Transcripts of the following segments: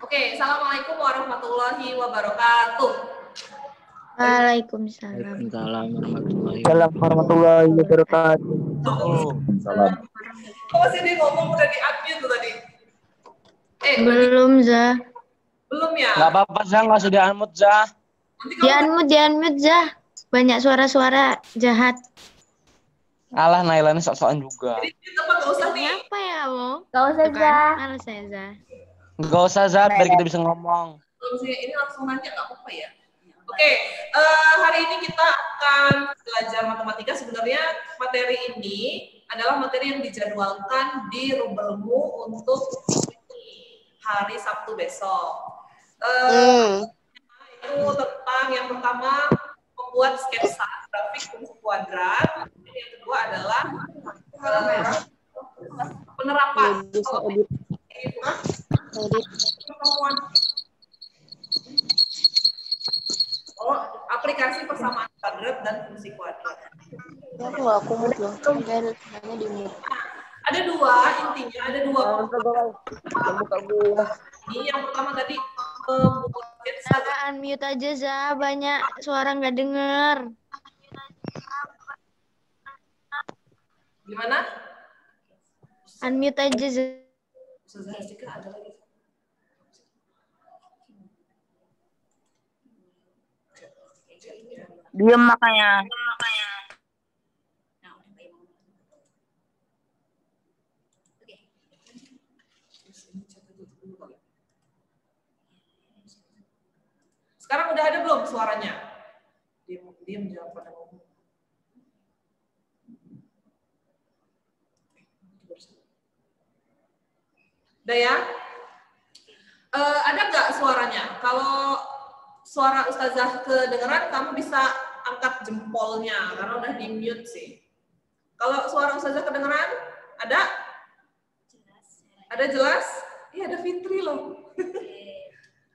Oke, assalamualaikum warahmatullahi wabarakatuh. Waalaikumsalam. Waalaikumsalam warahmatullahi wabarakatuh. Salam. Kok masih dia ngomong udah di-unmute tuh tadi? Belum, Zah. Belum ya? Nggak apa-apa, Zah. Nggak usah di-unmute, Zah. Di-unmute, Zah. Banyak suara-suara jahat. Alah, Naila ini sok-sokan juga. Jadi apa nggak usah nih? Apa ya, Mo? Gak usah, Zah. Males saya, Zah. Nggak usah, Zah, biar kita bisa ngomong. Ini langsung nanya nggak apa-apa ya? Oke, hari ini kita akan belajar matematika. Sebenarnya materi ini adalah materi yang dijadwalkan di Rubelmu untuk hari Sabtu besok. Itu tentang yang pertama membuat sketsa grafik fungsi kuadrat. Yang kedua adalah penerapan. Aplikasi persamaan kuadrat dan fungsi kuadrat. Ada dua, intinya ada dua. Ini yang pertama tadi membuat sketsa. Unmute aja, Zah. Banyak suara nggak denger. Gimana? Unmute aja, Zah. Ada lagi. Diam makanya. Sekarang udah ada belum suaranya? Diam jangan pada ngomong. Udah ya? Ada nggak suaranya? Kalau suara Ustazah kedengeran, kamu bisa angkat jempolnya karena udah di mute sih. Kalau suara Ustazah kedengeran, ada? Ada jelas? Iya, ada Fitri loh.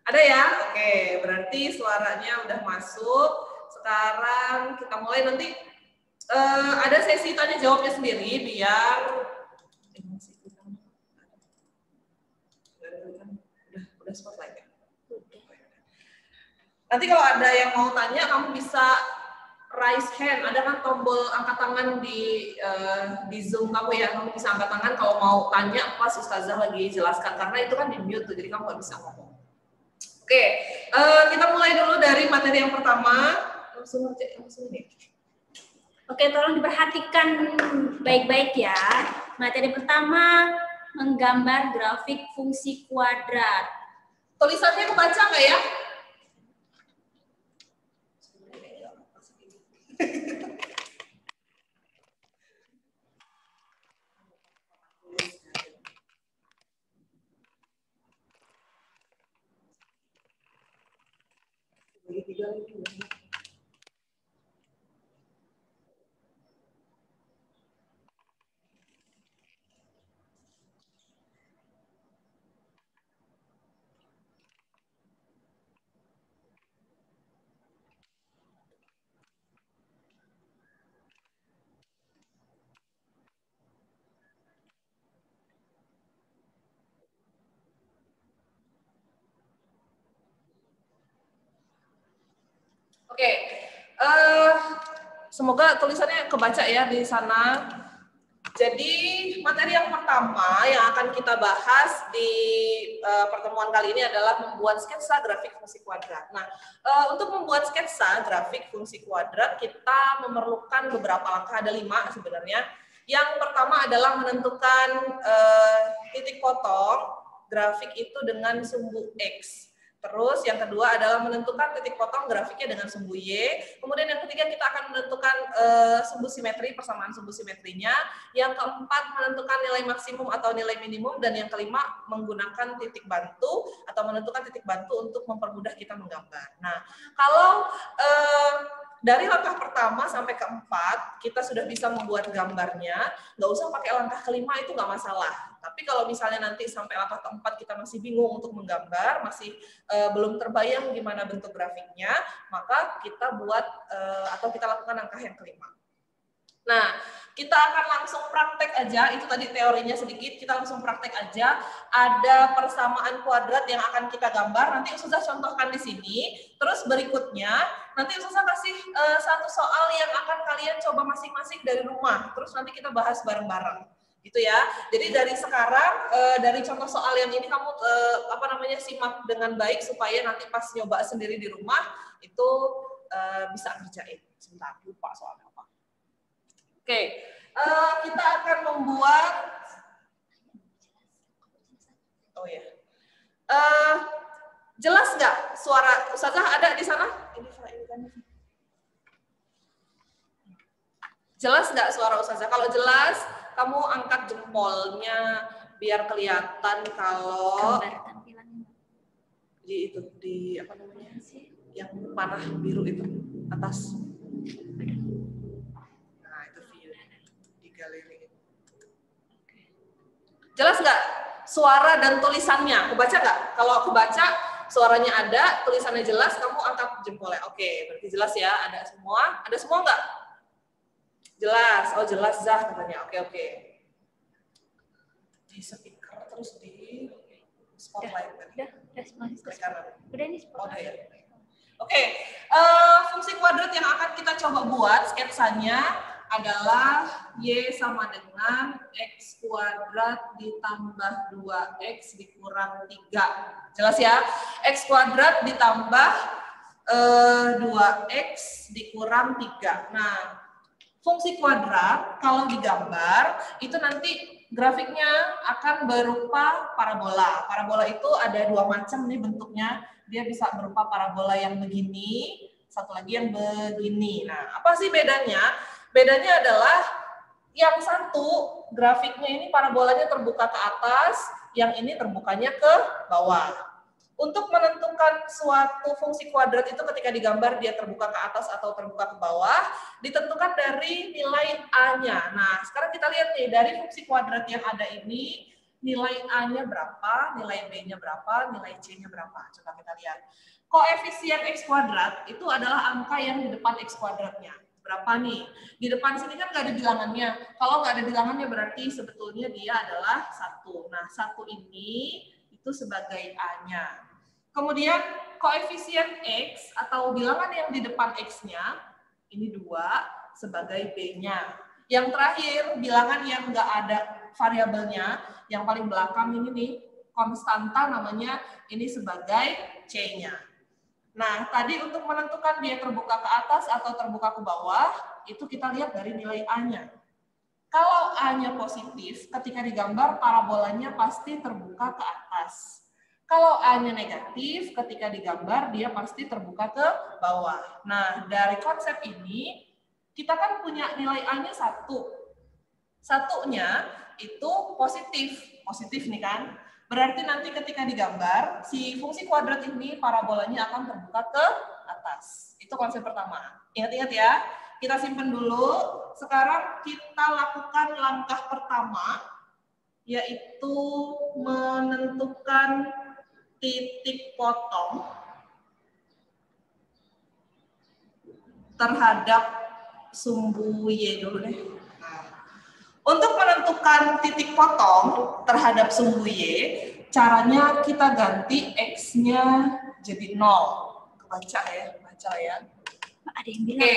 Ada ya? Oke, berarti suaranya udah masuk. Sekarang kita mulai nanti ada sesi tanya jawabnya sendiri biar udah spotlight ya. Nanti kalau ada yang mau tanya, kamu bisa raise hand. Ada kan tombol angkat tangan di Zoom kamu ya. Kamu bisa angkat tangan kalau mau tanya pas Ustazah lagi jelaskan. Karena itu kan di mute tuh, jadi kamu nggak bisa ngomong. Oke, kita mulai dulu dari materi yang pertama. Langsung nih. Oke, tolong diperhatikan baik-baik ya. Materi pertama, menggambar grafik fungsi kuadrat. Tulisannya kebaca nggak ya? Oke, semoga tulisannya kebaca ya di sana. Jadi materi yang pertama yang akan kita bahas di pertemuan kali ini adalah membuat sketsa grafik fungsi kuadrat. Nah, untuk membuat sketsa grafik fungsi kuadrat kita memerlukan beberapa langkah, ada 5 sebenarnya. Yang pertama adalah menentukan titik potong grafik itu dengan sumbu X. Terus yang kedua adalah menentukan titik potong grafiknya dengan sumbu Y. Kemudian yang ketiga kita akan menentukan sumbu simetri, persamaan sumbu simetrinya. Yang keempat menentukan nilai maksimum atau nilai minimum. Dan yang kelima menggunakan titik bantu atau menentukan titik bantu untuk mempermudah kita menggambar. Nah, kalau dari langkah pertama sampai keempat kita sudah bisa membuat gambarnya, nggak usah pakai langkah kelima, itu nggak masalah. Tapi kalau misalnya nanti sampai langkah keempat kita masih bingung untuk menggambar, masih belum terbayang gimana bentuk grafiknya, maka kita buat atau kita lakukan langkah yang kelima. Nah, kita akan langsung praktek aja, itu tadi teorinya sedikit, kita langsung praktek aja. Ada persamaan kuadrat yang akan kita gambar, nanti Ustazah contohkan di sini. Terus berikutnya, nanti Ustazah kasih satu soal yang akan kalian coba masing-masing dari rumah. Terus nanti kita bahas bareng-bareng. Gitu ya. Jadi dari sekarang, dari contoh soal yang ini kamu simak dengan baik supaya nanti pas nyoba sendiri di rumah, itu bisa kerjain. Sebentar, lupa soalnya apa. Oke, kita akan membuat, jelas nggak suara Ustazah ada di sana? Jelas nggak suara Ustazah? Kalau jelas, kamu angkat jempolnya biar kelihatan kalau di apa namanya sih, yang panah biru itu atas. Jelas nggak suara dan tulisannya? Aku baca nggak? Kalau aku baca, suaranya ada, tulisannya jelas, kamu angkat jempolnya. Oke, berarti jelas ya. Ada semua? Ada semua nggak? Jelas. Oh, jelas Zah katanya. Oke. Di speaker terus di spotlight. Udah nih spotlight. Oke, fungsi kuadrat yang akan kita coba buat sketsanya adalah Y sama dengan X kuadrat ditambah 2X dikurang 3. Jelas ya? X kuadrat ditambah 2X dikurang 3. Nah, fungsi kuadrat kalau digambar, itu nanti grafiknya akan berupa parabola. Parabola itu ada dua macam nih bentuknya. Dia bisa berupa parabola yang begini, satu lagi yang begini. Nah, apa sih bedanya? Bedanya adalah yang satu grafiknya ini parabolanya terbuka ke atas, yang ini terbukanya ke bawah. Untuk menentukan suatu fungsi kuadrat itu ketika digambar dia terbuka ke atas atau terbuka ke bawah, ditentukan dari nilai A-nya. Nah, sekarang kita lihat nih, dari fungsi kuadrat yang ada ini, nilai A-nya berapa, nilai B-nya berapa, nilai C-nya berapa. Coba kita lihat. Koefisien X kuadrat itu adalah angka yang di depan X kuadratnya. Berapa nih? Di depan sini kan nggak ada bilangannya. Kalau nggak ada bilangannya berarti sebetulnya dia adalah 1. Nah, 1 ini itu sebagai A-nya. Kemudian koefisien X atau bilangan yang di depan X-nya, ini 2 sebagai B-nya. Yang terakhir, bilangan yang nggak ada variabelnya, yang paling belakang ini nih, konstanta namanya, ini sebagai C-nya. Nah, tadi untuk menentukan dia terbuka ke atas atau terbuka ke bawah, itu kita lihat dari nilai A-nya. Kalau A-nya positif, ketika digambar parabolanya pasti terbuka ke atas. Kalau A-nya negatif, ketika digambar dia pasti terbuka ke bawah. Nah, dari konsep ini, kita kan punya nilai A-nya 1. Satunya itu positif nih kan. Berarti nanti ketika digambar, si fungsi kuadrat ini parabolanya akan terbuka ke atas. Itu konsep pertama. Ingat-ingat ya, kita simpan dulu. Sekarang kita lakukan langkah pertama, yaitu menentukan titik potong terhadap sumbu Y dulu deh. Untuk menentukan titik potong terhadap sumbu Y, caranya kita ganti X-nya jadi 0. Kebaca ya, baca ya. Ada yang bilang,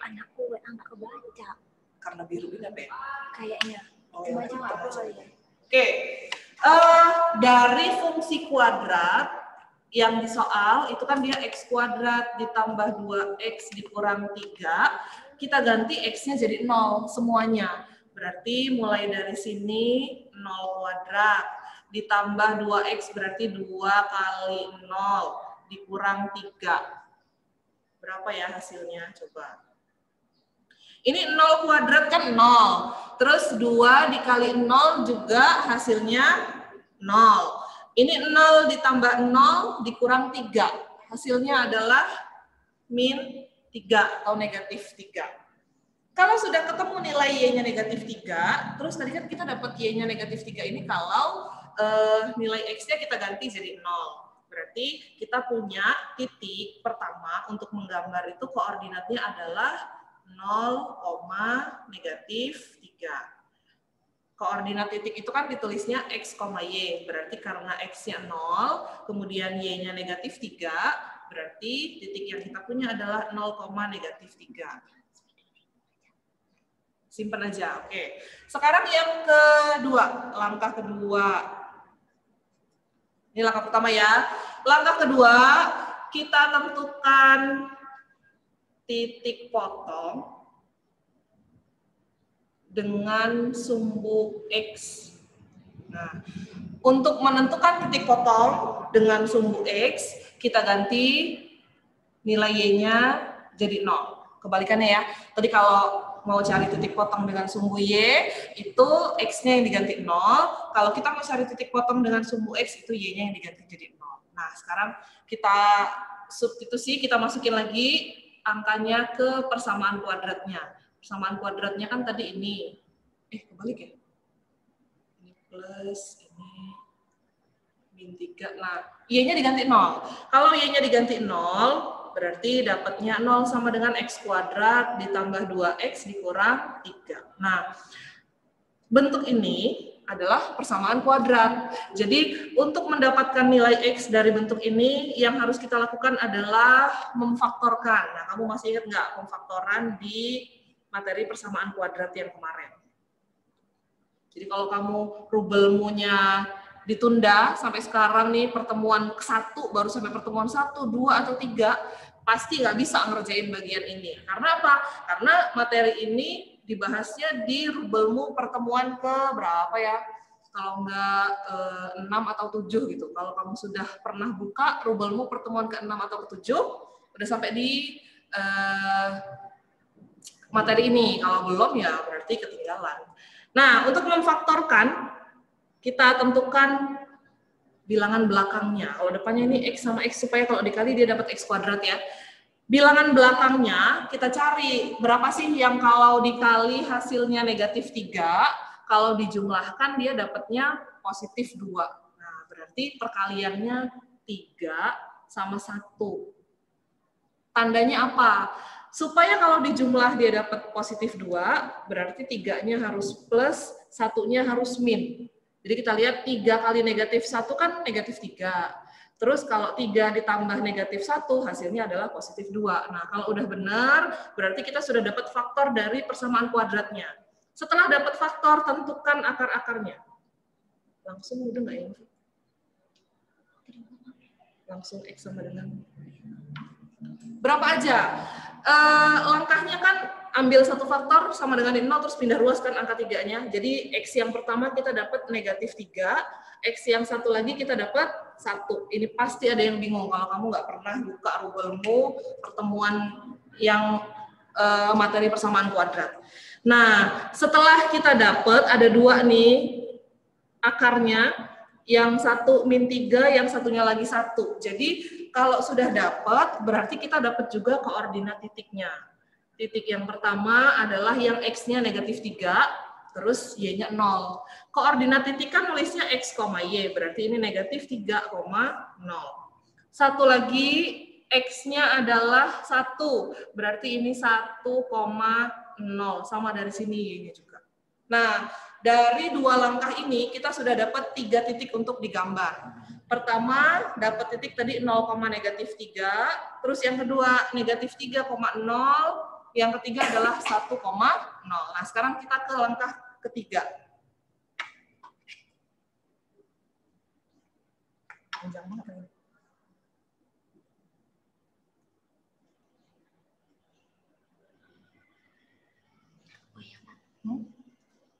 anakku nggak kebaca. Karena biru ini apa ya? Kayaknya. Coba Coba ya. Oke, dari fungsi kuadrat yang di soal, itu kan dia X kuadrat ditambah 2X dikurang 3, kita ganti X-nya jadi 0 semuanya. Berarti mulai dari sini 0 kuadrat, ditambah 2X berarti 2 kali 0, dikurang 3. Berapa ya hasilnya? Coba. Ini 0 kuadrat kan 0, terus 2 dikali 0 juga hasilnya 0. Ini 0 ditambah 0 dikurang 3, hasilnya adalah min 3 atau negatif 3. Kalau sudah ketemu nilai Y-nya negatif 3, terus tadi kan kita dapat Y-nya negatif 3 ini kalau nilai X-nya kita ganti jadi 0. Berarti kita punya titik pertama untuk menggambar itu koordinatnya adalah 0, 0, negatif 3. Koordinat titik itu kan ditulisnya X, Y. Berarti karena X-nya 0, kemudian Y-nya negatif 3, berarti titik yang kita punya adalah 0, negatif 3. Simpan aja, oke. Sekarang yang kedua, langkah kedua. Ini langkah pertama ya. Langkah kedua, kita tentukan titik potong dengan sumbu X. Nah, untuk menentukan titik potong dengan sumbu X, kita ganti nilai Y-nya jadi 0. Kebalikannya ya. Tadi kalau mau cari titik potong dengan sumbu Y, itu X-nya yang diganti 0. Kalau kita mau cari titik potong dengan sumbu X, itu Y-nya yang diganti jadi 0. Nah, sekarang kita substitusi, kita masukin lagi angkanya ke persamaan kuadratnya. Persamaan kuadratnya kan tadi ini. Kebalik ya? Ini plus, ini min 3. Nah, Y-nya diganti 0. Kalau Y-nya diganti 0, berarti dapatnya 0 sama dengan X kuadrat ditambah 2X dikurang 3. Nah, bentuk ini adalah persamaan kuadrat. Jadi, untuk mendapatkan nilai X dari bentuk ini, yang harus kita lakukan adalah memfaktorkan. Nah, kamu masih ingat nggak pemfaktoran di materi persamaan kuadrat yang kemarin? Jadi, kalau kamu rubelmunya ditunda sampai sekarang nih, pertemuan ke-1 baru sampai pertemuan 1, 2, atau 3, pasti nggak bisa ngerjain bagian ini. Karena apa? Karena materi ini dibahasnya di rubelmu pertemuan ke berapa ya? Kalau nggak 6 atau 7 gitu. Kalau kamu sudah pernah buka rubelmu pertemuan ke-6 atau ke-7, udah sampai di materi ini. Kalau belum ya berarti ketinggalan. Nah, untuk memfaktorkan, kita tentukan bilangan belakangnya. Kalau depannya ini X sama X, supaya kalau dikali dia dapat X kuadrat ya. Bilangan belakangnya kita cari berapa sih yang kalau dikali hasilnya negatif 3, kalau dijumlahkan dia dapatnya positif 2. Nah, berarti perkaliannya 3 sama 1. Tandanya apa? Supaya kalau dijumlah dia dapat positif 2, berarti 3-nya harus plus, 1-nya harus min. Jadi kita lihat 3 kali negatif 1 kan negatif 3. Terus kalau 3 ditambah negatif 1, hasilnya adalah positif 2. Nah, kalau udah benar, berarti kita sudah dapat faktor dari persamaan kuadratnya. Setelah dapat faktor, tentukan akar-akarnya. Langsung udah nggak ya? Langsung X sama dengan berapa aja? Langkahnya kan ambil satu faktor sama dengan 0, terus pindah ruaskan angka 3-nya. Jadi X yang pertama kita dapat negatif 3, X yang satu lagi kita dapat 1. Ini pasti ada yang bingung kalau kamu nggak pernah buka rubelmu pertemuan yang materi persamaan kuadrat. Nah, setelah kita dapat, ada 2 nih akarnya, yang satu min 3, yang satunya lagi 1. Jadi kalau sudah dapat, berarti kita dapat juga koordinat titiknya. Titik yang pertama adalah yang X-nya negatif 3, terus Y-nya 0. Koordinat titik kan nulisnya X, Y, berarti ini negatif 3, 0. Satu lagi, X-nya adalah 1, berarti ini 1,0, sama dari sini Y-nya juga. Nah, dari 2 langkah ini, kita sudah dapat 3 titik untuk digambar. Pertama, dapat titik tadi 0, negatif 3, terus yang kedua negatif 3,0, yang ketiga adalah 1,0. Nah, sekarang kita ke langkah ketiga. Panjang banget ini. Oh iya, Pak.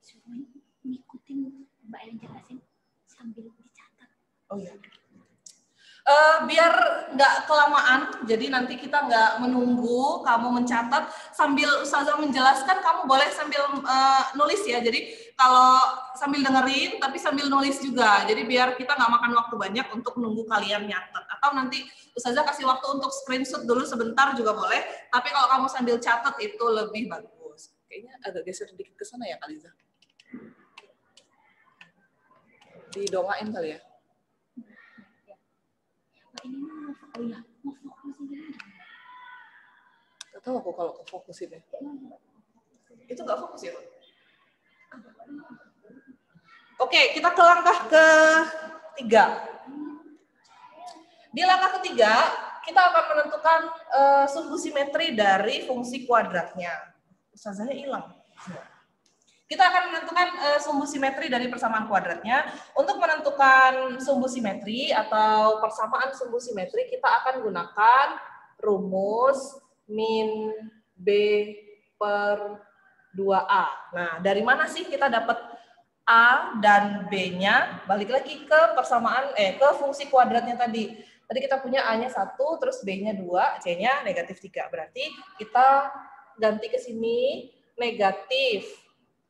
Suruh ngikutin Mbak Ellen jelasin sambil dicatat. Oh iya. Biar nggak kelamaan, jadi nanti kita nggak menunggu kamu mencatat sambil Ustazah menjelaskan, kamu boleh sambil nulis ya. Jadi kalau sambil dengerin, tapi sambil nulis juga. Jadi biar kita nggak makan waktu banyak untuk menunggu kalian nyatet. Atau nanti Ustazah kasih waktu untuk screenshot dulu sebentar juga boleh. Tapi kalau kamu sambil catat itu lebih bagus. Kayaknya agak geser sedikit ke sana ya, Kaliza. Didoain kali ya. Ini mau fokus ini. tahu aku kalau fokus ini. Itu nggak fokus ya, Pak? Oke, kita ke langkah ketiga. Di langkah ketiga, kita akan menentukan sumbu simetri dari fungsi kuadratnya. Ustazahnya hilang. Kita akan menentukan sumbu simetri dari persamaan kuadratnya. Untuk menentukan sumbu simetri atau persamaan sumbu simetri, kita akan gunakan rumus min B per 2A. Nah, dari mana sih kita dapat A dan B-nya? Balik lagi ke persamaan, ke fungsi kuadratnya tadi. Tadi kita punya A-nya 1, terus B-nya 2, C-nya negatif 3. Berarti kita ganti ke sini negatif.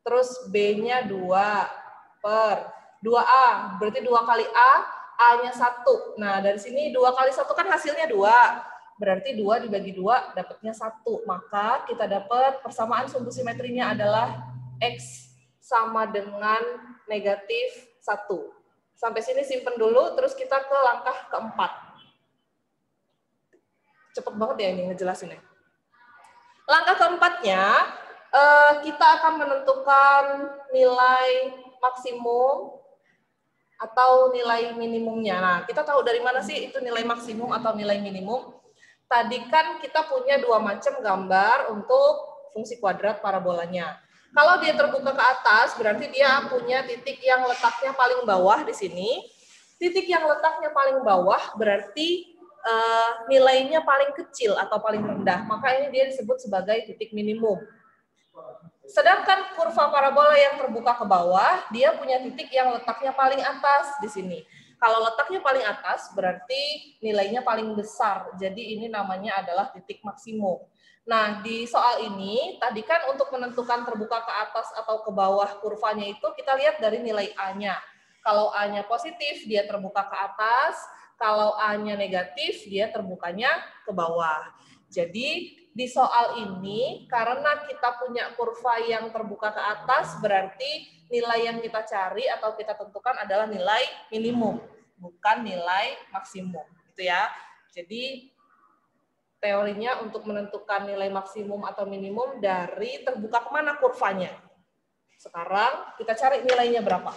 Terus B-nya 2 per 2A. Berarti 2 kali A, A-nya 1. Nah, dari sini 2 kali 1 kan hasilnya 2. Berarti 2 dibagi 2 dapatnya 1. Maka kita dapat persamaan sumbu simetrinya adalah X sama dengan negatif 1. Sampai sini simpen dulu, terus kita ke langkah keempat. Cepet banget ya ini ngejelasinnya. Langkah keempatnya, kita akan menentukan nilai maksimum atau nilai minimumnya. Nah, kita tahu dari mana sih itu nilai maksimum atau nilai minimum? Tadi kan kita punya dua macam gambar untuk fungsi kuadrat parabolanya. Kalau dia terbuka ke atas, berarti dia punya titik yang letaknya paling bawah di sini. Titik yang letaknya paling bawah berarti nilainya paling kecil atau paling rendah. Maka ini dia disebut sebagai titik minimum. Sedangkan kurva parabola yang terbuka ke bawah, dia punya titik yang letaknya paling atas di sini. Kalau letaknya paling atas, berarti nilainya paling besar. Jadi ini namanya adalah titik maksimum. Nah, di soal ini, tadi kan untuk menentukan terbuka ke atas atau ke bawah kurvanya itu, kita lihat dari nilai A-nya. Kalau A-nya positif, dia terbuka ke atas. Kalau A-nya negatif, dia terbukanya ke bawah. Jadi, di soal ini, karena kita punya kurva yang terbuka ke atas, berarti nilai yang kita cari atau kita tentukan adalah nilai minimum, bukan nilai maksimum. Gitu ya. Jadi, teorinya untuk menentukan nilai maksimum atau minimum dari terbuka kemana kurvanya. Sekarang kita cari nilainya berapa.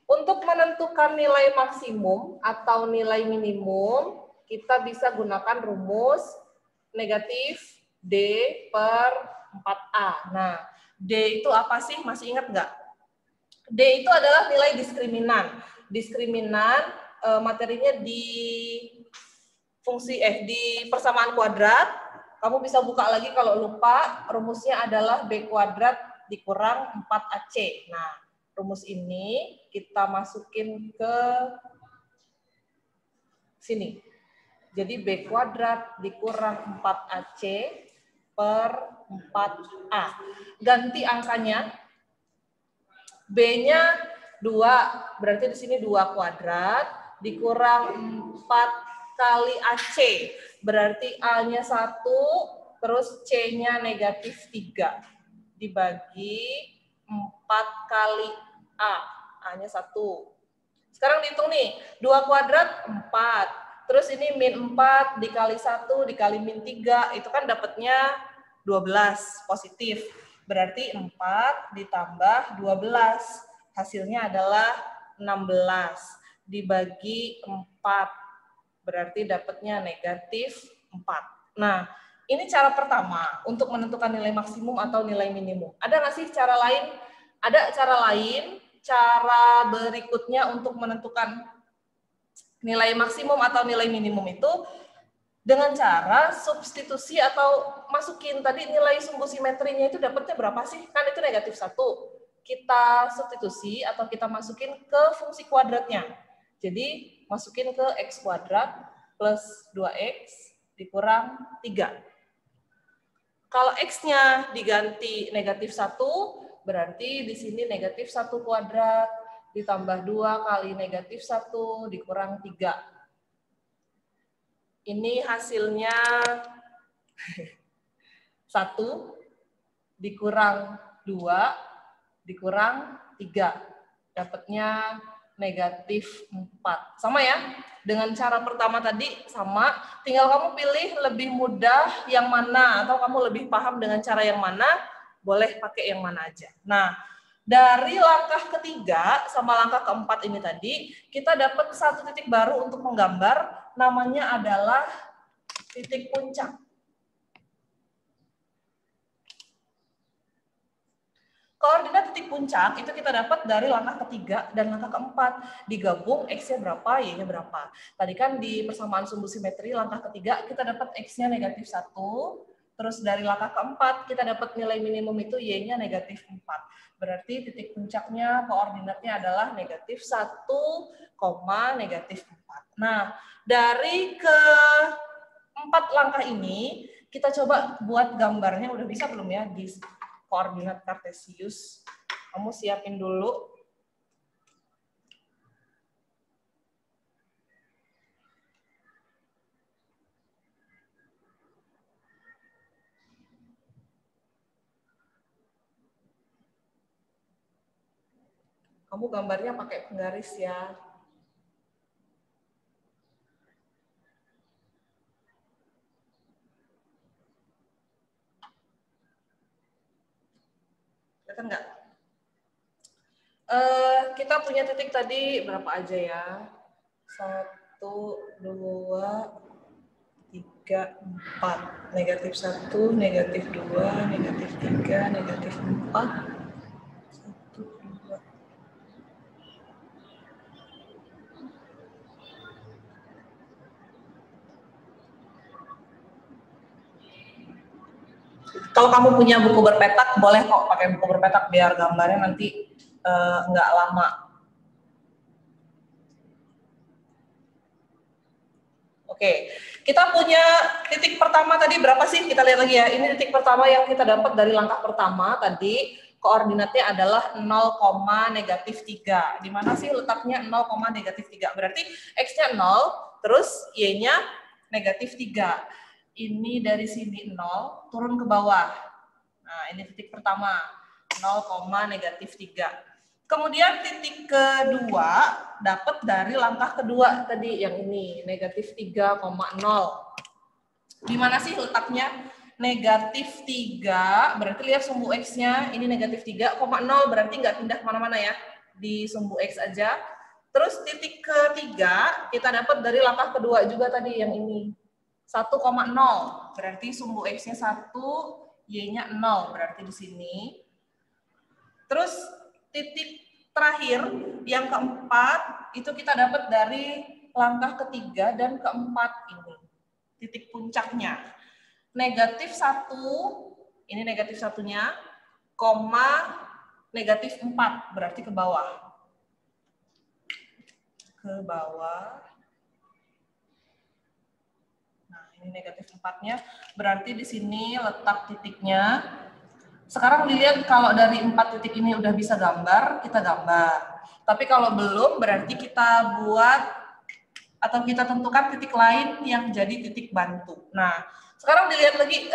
Untuk menentukan nilai maksimum atau nilai minimum, kita bisa gunakan rumus negatif D per 4A. Nah, D itu apa sih? Masih ingat nggak? D itu adalah nilai diskriminan. Diskriminan materinya di fungsi di persamaan kuadrat. Kamu bisa buka lagi kalau lupa. Rumusnya adalah B kuadrat dikurang 4AC. Nah, rumus ini kita masukin ke sini. Jadi B kuadrat dikurang 4AC per 4A. Ganti angkanya. B-nya 2, berarti di sini 2 kuadrat, dikurang 4 kali AC. Berarti A-nya 1, terus C-nya negatif 3. Dibagi 4 kali A. A-nya 1. Sekarang dihitung nih, 2 kuadrat 4. Terus ini min 4 dikali 1 dikali min 3, itu kan dapatnya 12 positif. Berarti 4 ditambah 12. Hasilnya adalah 16. Dibagi 4. Berarti dapatnya negatif 4. Nah, ini cara pertama untuk menentukan nilai maksimum atau nilai minimum. Ada nggak sih cara lain? Ada cara lain, cara berikutnya untuk menentukan nilai maksimum atau nilai minimum itu dengan cara substitusi atau masukin tadi nilai sumbu simetrinya itu dapatnya berapa sih? Kan itu negatif 1. Kita substitusi atau kita masukin ke fungsi kuadratnya. Jadi masukin ke X kuadrat plus 2X dikurang 3. Kalau X-nya diganti negatif 1, berarti di sini negatif 1 kuadrat ditambah 2 kali negatif 1 dikurang 3. Ini hasilnya 1 dikurang 2 dikurang 3. Dapatnya negatif 4. Sama ya? Dengan cara pertama tadi sama, tinggal kamu pilih lebih mudah yang mana, atau kamu lebih paham dengan cara yang mana, boleh pakai yang mana aja. Nah, dari langkah ketiga sama langkah keempat ini tadi, kita dapat satu titik baru untuk menggambar, namanya adalah titik puncak. Koordinat titik puncak itu kita dapat dari langkah ketiga dan langkah keempat. Digabung X-nya berapa, Y-nya berapa. Tadi kan di persamaan sumbu simetri langkah ketiga kita dapat X-nya negatif 1. Terus dari langkah keempat kita dapat nilai minimum itu Y-nya negatif 4. Berarti titik puncaknya koordinatnya adalah negatif 1, negatif 4. Nah, dari keempat langkah ini kita coba buat gambarnya. Udah bisa belum ya di koordinat kartesius? Kamu siapin dulu. Kamu gambarnya pakai penggaris ya. Kelihatan nggak? Kita punya titik tadi berapa aja ya? 1, 2, 3, 4. Negatif 1, negatif 2, negatif 3, negatif 4. 1, 2. Kalau kamu punya buku berpetak, boleh kok pakai buku berpetak biar gambarnya nanti nggak lama. Oke, kita punya titik pertama tadi berapa sih? Kita lihat lagi ya. Ini titik pertama yang kita dapat dari langkah pertama tadi. Koordinatnya adalah 0, negatif 3. Di mana sih letaknya 0, negatif 3? Berarti X-nya 0, terus Y-nya negatif 3. Ini dari sini 0, turun ke bawah. Nah, ini titik pertama, 0, negatif 3. Kemudian titik kedua dapat dari langkah kedua tadi, yang ini, negatif 3,0. Di mana sih letaknya? Negatif 3, berarti lihat sumbu X-nya, ini negatif 3,0, berarti nggak pindah kemana-mana ya, di sumbu X aja. Terus titik ketiga, kita dapat dari langkah kedua juga tadi, yang ini. 1,0, berarti sumbu X-nya 1, Y-nya 0, berarti di sini. Terus titik terakhir, yang keempat, itu kita dapat dari langkah ketiga dan keempat ini. Titik puncaknya. Negatif 1, ini negatif 1-nya, negatif 4, berarti ke bawah. Ke bawah. Negatif 4-nya, berarti di sini letak titiknya. Sekarang dilihat kalau dari 4 titik ini udah bisa gambar, kita gambar. Tapi kalau belum, berarti kita buat atau kita tentukan titik lain yang jadi titik bantu. Nah, sekarang dilihat lagi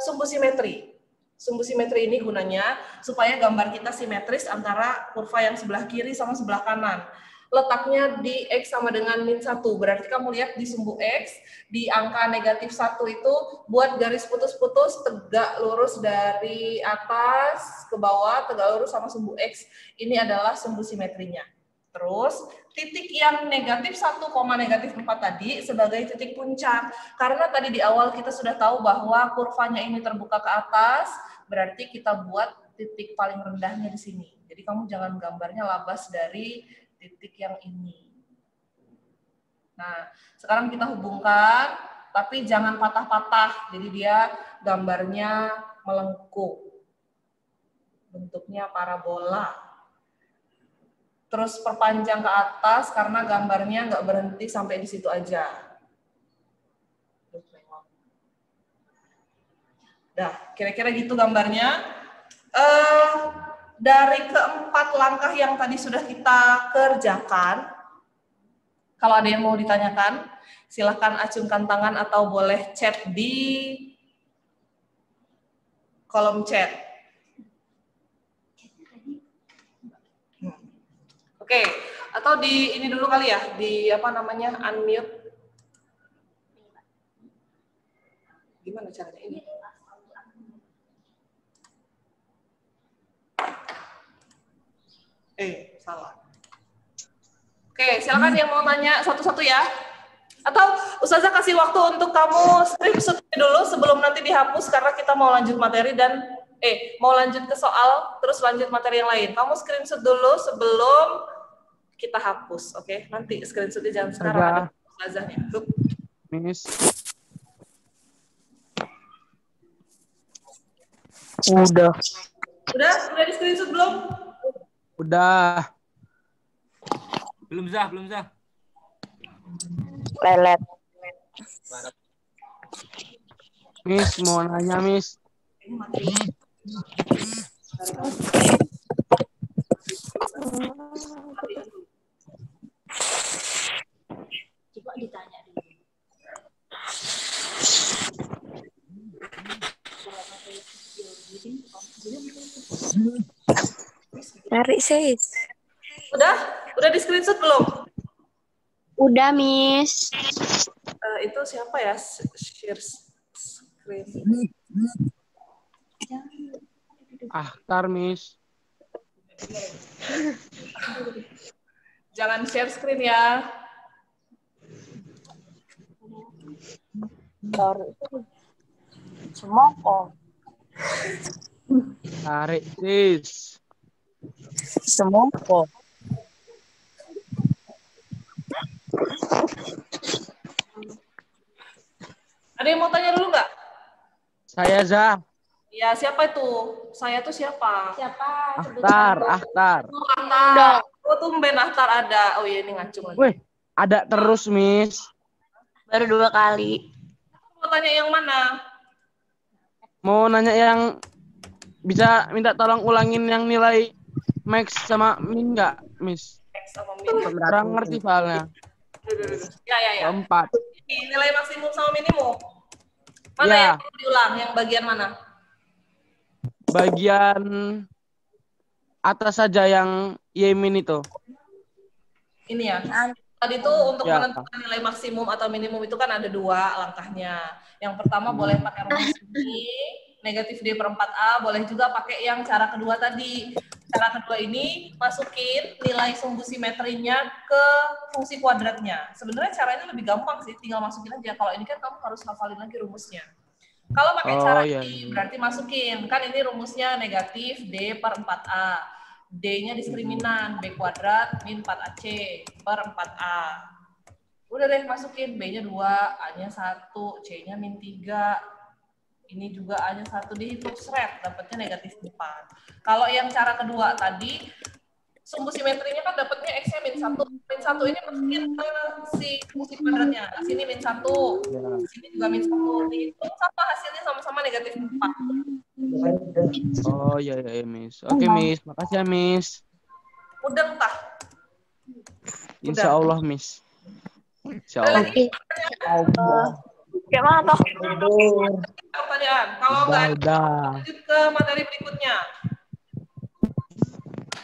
sumbu simetri. Sumbu simetri ini gunanya supaya gambar kita simetris antara kurva yang sebelah kiri sama sebelah kanan. Letaknya di X sama dengan min 1. Berarti kamu lihat di sumbu X, di angka negatif 1 itu buat garis putus-putus tegak lurus dari atas ke bawah, tegak lurus sama sumbu X. Ini adalah sumbu simetrinya. Terus, titik yang negatif 1, negatif 4 tadi sebagai titik puncak. Karena tadi di awal kita sudah tahu bahwa kurvanya ini terbuka ke atas, berarti kita buat titik paling rendahnya di sini. Jadi kamu jangan gambarnya labas dari titik yang ini. Nah, sekarang kita hubungkan, tapi jangan patah-patah. Jadi dia gambarnya melengkung. Bentuknya parabola. Terus perpanjang ke atas karena gambarnya nggak berhenti sampai di situ aja. Dah, kira-kira gitu gambarnya. Dari keempat langkah yang tadi sudah kita kerjakan, kalau ada yang mau ditanyakan, silahkan acungkan tangan atau boleh chat di kolom chat. Oke, Atau di ini dulu kali ya, di apa namanya, unmute. Gimana caranya ini? Salah. Oke, silakan yang mau tanya satu-satu ya. Atau Ustazah kasih waktu untuk kamu screenshot dulu sebelum nanti dihapus karena kita mau lanjut materi dan mau lanjut ke soal terus lanjut materi yang lain. Kamu screenshot dulu sebelum kita hapus, oke? Nanti screenshotnya jangan sekarang ada Ustazahnya. Miss. Udah. Udah di screenshot belum? Udah. Belum Zah. Lelet. Miss, mau nanya, Miss. Coba ditanya dulu. Cari sis. Udah di screenshot belum? Udah, Miss. Itu siapa ya? Share screen. Akhtar, Miss. Jangan share screen ya. Semongko. Tarik, sis. Semongko. Ada yang mau tanya dulu nggak? Saya, Zah. Ya, siapa itu? Saya tuh siapa? Siapa? Akhtar. Oh, Ahtar. Oh, tumben Ahtar ada. Oh iya, ini ngacung lagi. Wih, ada terus, Miss. Baru 2 kali. Mau tanya yang mana? Mau nanya yang bisa minta tolong ulangin yang nilai max sama min nggak, Miss? X sama min. Kurang ngerti soalnya. Ya. Keempat. Ini nilai maksimum sama minimum. Mana Ya. yang perlu diulang? Yang bagian mana? Bagian atas saja yang yemin itu. Ini ya. Tadi tuh untuk Ya. menentukan nilai maksimum atau minimum itu kan ada 2 langkahnya. Yang pertama boleh pakai rumus ini, negatif D per 4A, boleh juga pakai yang cara kedua tadi. Cara kedua ini masukin nilai sumbu simetrinya ke fungsi kuadratnya. Sebenarnya caranya lebih gampang sih, tinggal masukin aja. Kalau ini kan kamu harus hafalin lagi rumusnya. Kalau pakai cara ini berarti masukin, kan ini rumusnya negatif D per 4A. D-nya diskriminan, B kuadrat min 4AC per 4A. Udah deh masukin, B-nya 2, A-nya 1, C-nya min 3. Ini juga A-nya 1 dihitung seret, dapatnya negatif 4. Kalau yang cara kedua tadi, sumbu simetrinya kan dapatnya X-nya min 1. Min 1 ini masukin ke si fungsi kuadratnya. Di sini min 1, di sini juga min 1. Dihitung sama hasilnya sama-sama negatif 4. Oh iya, Miss. Oke, Miss. Makasih ya, Miss. Mudah entah. Insya Allah, Miss. Insya Allah. Gimana toh? Pertanyaan. Kalau nggak ada, Udah. lanjut ke materi berikutnya.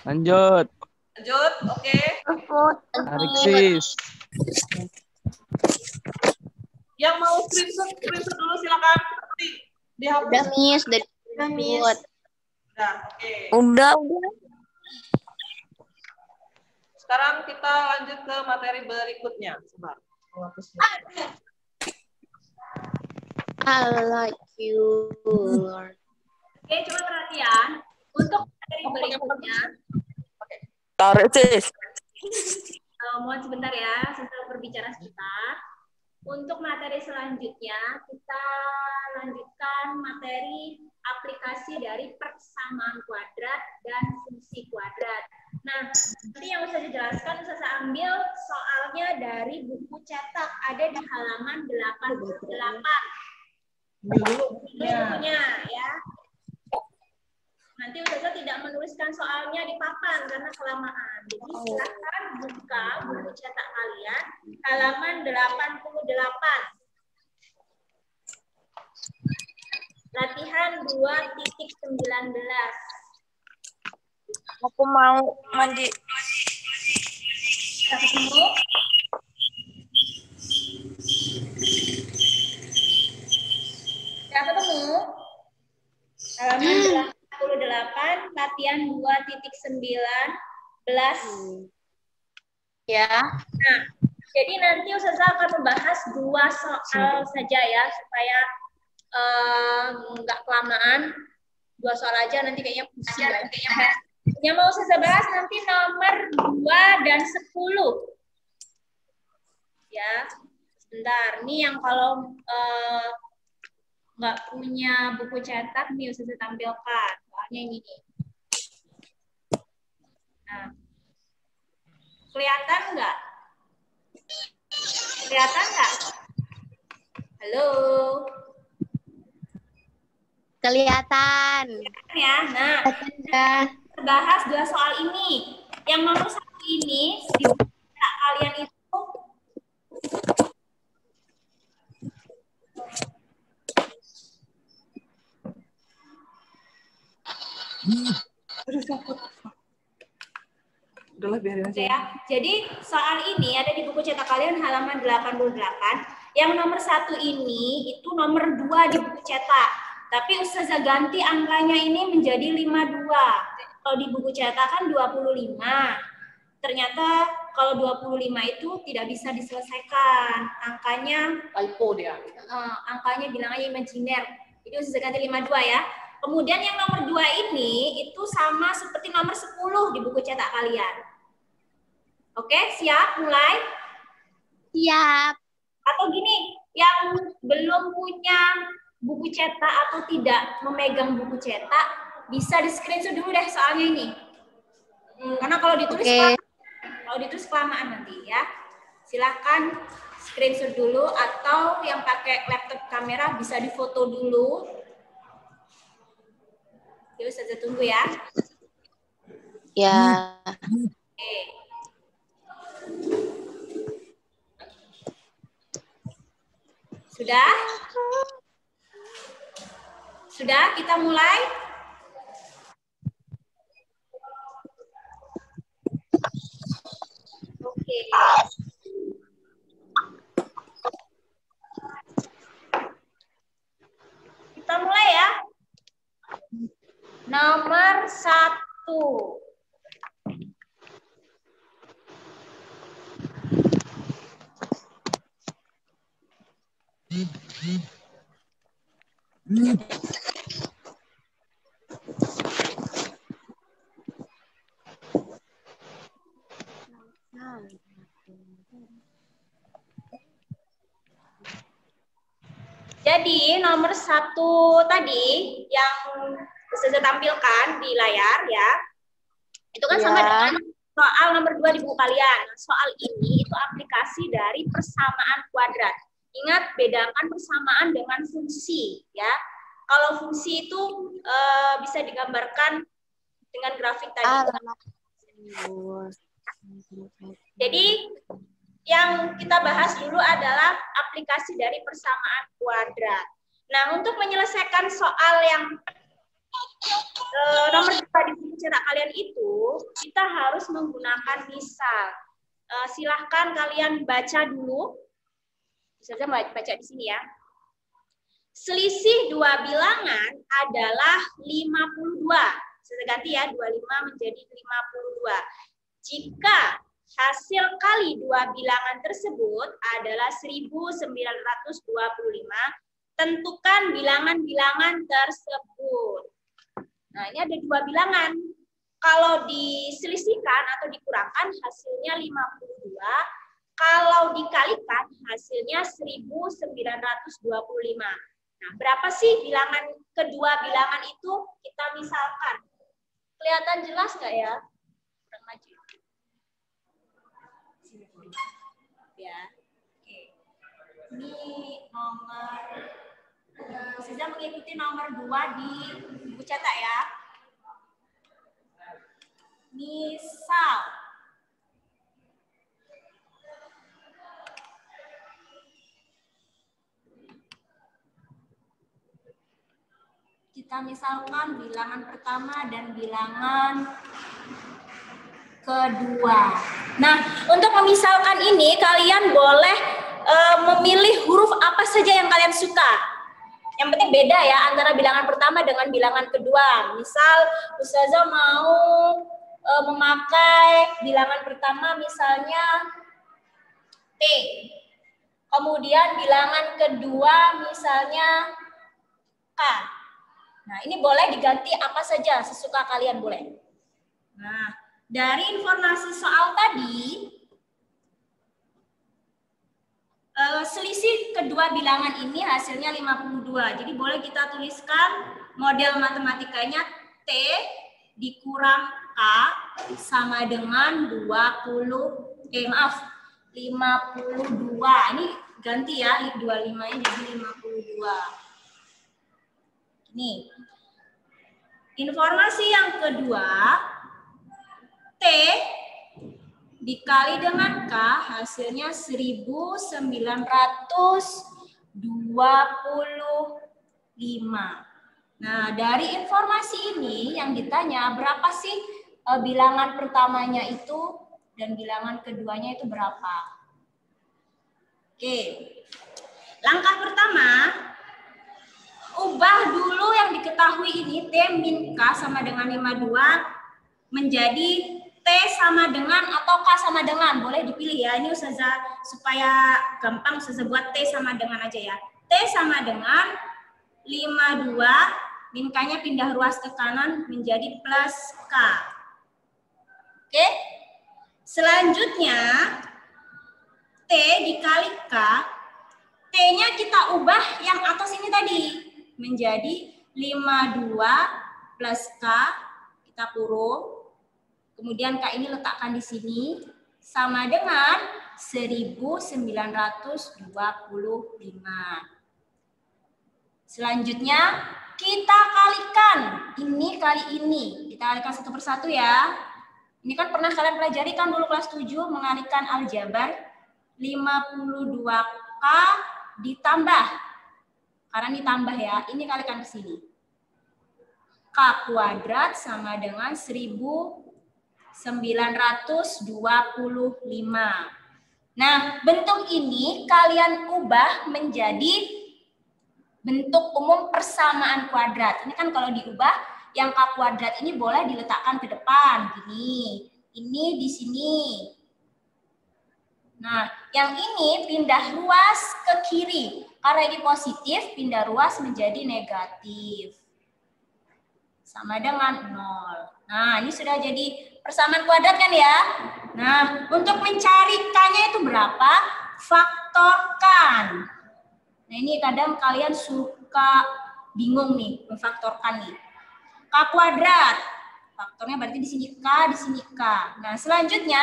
Lanjut. Lanjut, oke. Tarik, sis. Yang mau screenshot dulu silakan. Nanti dihapus. Udah, Miss. Udah, Miss. Udah, oke. Udah. Sekarang kita lanjut ke materi berikutnya. Sebentar. Menghapusnya. I like you. Oke, coba perhatian. Untuk materi berikutnya, Tarik sis. mohon sebentar ya, sebentar berbicara sebentar. Untuk materi selanjutnya, kita lanjutkan materi aplikasi dari persamaan kuadrat dan fungsi kuadrat. Nah, nanti yang usah dijelaskan, usah saya ambil soalnya dari buku cetak, ada di halaman 88. Bukunya ya. Nanti Ustazah tidak menuliskan soalnya di papan karena kelamaan. Jadi silakan buka buku cetak kalian halaman 88. Latihan 2.19. Aku mau mandi. Bisa ketemu? Sudah ketemu? Halaman 88, latihan 2.19. Ya. Nah, jadi nanti Ustazah akan membahas 2 soal saja ya, supaya nggak kelamaan. 2 soal aja, nanti kayaknya pusing. Yang mau Ustazah bahas nanti nomor 2 dan 10. Ya, sebentar. Ini yang kalau nggak punya buku cetak nih Ustazah tampilkan. Soalnya ini nih. Nah, kelihatan nggak? Kelihatan nggak? Halo? Kelihatan. Ya, nah, kita bahas 2 soal ini. Yang nomor 1 ini, di kalian itu Udahlah biarin aja. ya. Jadi soal ini ada di buku cetak kalian halaman 88. Yang nomor 1 ini itu nomor 2 di buku cetak. Tapi Ustazah ganti angkanya ini menjadi 52. Kalau di buku cetak kan 25. Ternyata kalau 25 itu tidak bisa diselesaikan. Angkanya Typo dia. angkanya bilangannya imajiner. Jadi Ustazah ganti 52 ya. Kemudian yang nomor 2 ini itu sama seperti nomor 10 di buku cetak kalian. Oke, siap? Mulai? Siap. Atau gini, yang belum punya buku cetak atau tidak memegang buku cetak, bisa di screenshot dulu deh soalnya ini. Karena kalau ditulis kelamaan nanti ya. Silahkan screenshot dulu, atau yang pakai laptop kamera bisa difoto dulu. Yuk, saya tunggu ya. Ya. Oke. Sudah? Sudah, kita mulai. Oke. Kita mulai ya. Nomor 1. Jadi nomor 1 tadi yang saya tampilkan di layar ya, itu kan sama dengan soal nomor 2 di buku kalian. Soal ini itu aplikasi dari persamaan kuadrat. Ingat, bedakan persamaan dengan fungsi ya. Kalau fungsi itu bisa digambarkan dengan grafik tadi. Jadi yang kita bahas dulu adalah aplikasi dari persamaan kuadrat. Nah, untuk menyelesaikan soal yang nomor 2 di buku cetak kalian itu, kita harus menggunakan misal. Silahkan kalian baca dulu. Bisa saja baca di sini ya. Selisih 2 bilangan adalah 52. Saya ganti ya, 25 menjadi 52. Jika hasil kali 2 bilangan tersebut adalah 1925, tentukan bilangan-bilangan tersebut. Nah, ini ada 2 bilangan. Kalau diselisihkan atau dikurangkan hasilnya 52. Kalau dikalikan hasilnya 1925. Nah, berapa sih bilangan kedua bilangan itu? Kita misalkan. Kelihatan jelas nggak ya? Kurang maju. Ya. Oke. Ini nomor, saya mengikuti nomor 2 di buku cetak ya. Misal kita misalkan bilangan pertama dan bilangan kedua. Nah, untuk memisalkan ini kalian boleh memilih huruf apa saja yang kalian suka. Yang penting beda ya antara bilangan pertama dengan bilangan kedua. Misal Ustazah mau memakai bilangan pertama misalnya T. Kemudian bilangan kedua misalnya K. Nah, ini boleh diganti apa saja sesuka kalian boleh. Nah, dari informasi soal tadi, selisih kedua bilangan ini hasilnya 52. Jadi boleh kita tuliskan model matematikanya T dikurang K sama dengan 52. Ini ganti ya, 25-nya jadi 52. Nih, informasi yang kedua, T dikali dengan K hasilnya 1925. Nah, dari informasi ini yang ditanya berapa sih bilangan pertamanya itu dan bilangan keduanya itu berapa? Oke, langkah pertama, ubah dulu yang diketahui ini T min K sama dengan 52 menjadi T sama dengan atau K sama dengan. Boleh dipilih ya. Ini Ustazah supaya gampang Ustazah buat T sama dengan aja ya. T sama dengan 52 min K-nya pindah ruas ke kanan menjadi plus K. Oke. Selanjutnya T dikali K. T-nya kita ubah yang atas ini tadi menjadi 52 plus K, kita kurung. Kemudian K ini letakkan di sini sama dengan 1925. Selanjutnya kita kalikan ini kali ini. Kita kalikan satu persatu ya. Ini kan pernah kalian pelajari kan dulu kelas 7 mengalikan aljabar. 52K ditambah. Karena ini tambah ya. Ini kalikan ke sini. K kuadrat sama dengan 1925. Nah, bentuk ini kalian ubah menjadi bentuk umum persamaan kuadrat. Ini kan kalau diubah, yang K kuadrat ini boleh diletakkan ke depan. Gini. Ini di sini. Nah, yang ini pindah ruas ke kiri. Karena ini positif, pindah ruas menjadi negatif. Sama dengan 0. Nah, ini sudah jadi persamaan kuadrat kan ya? Nah, untuk mencari K-nya itu berapa? Faktorkan. Nah, ini kadang kalian suka bingung nih, memfaktorkan nih. K kuadrat. Faktornya berarti di sini K, di sini K. Nah, selanjutnya,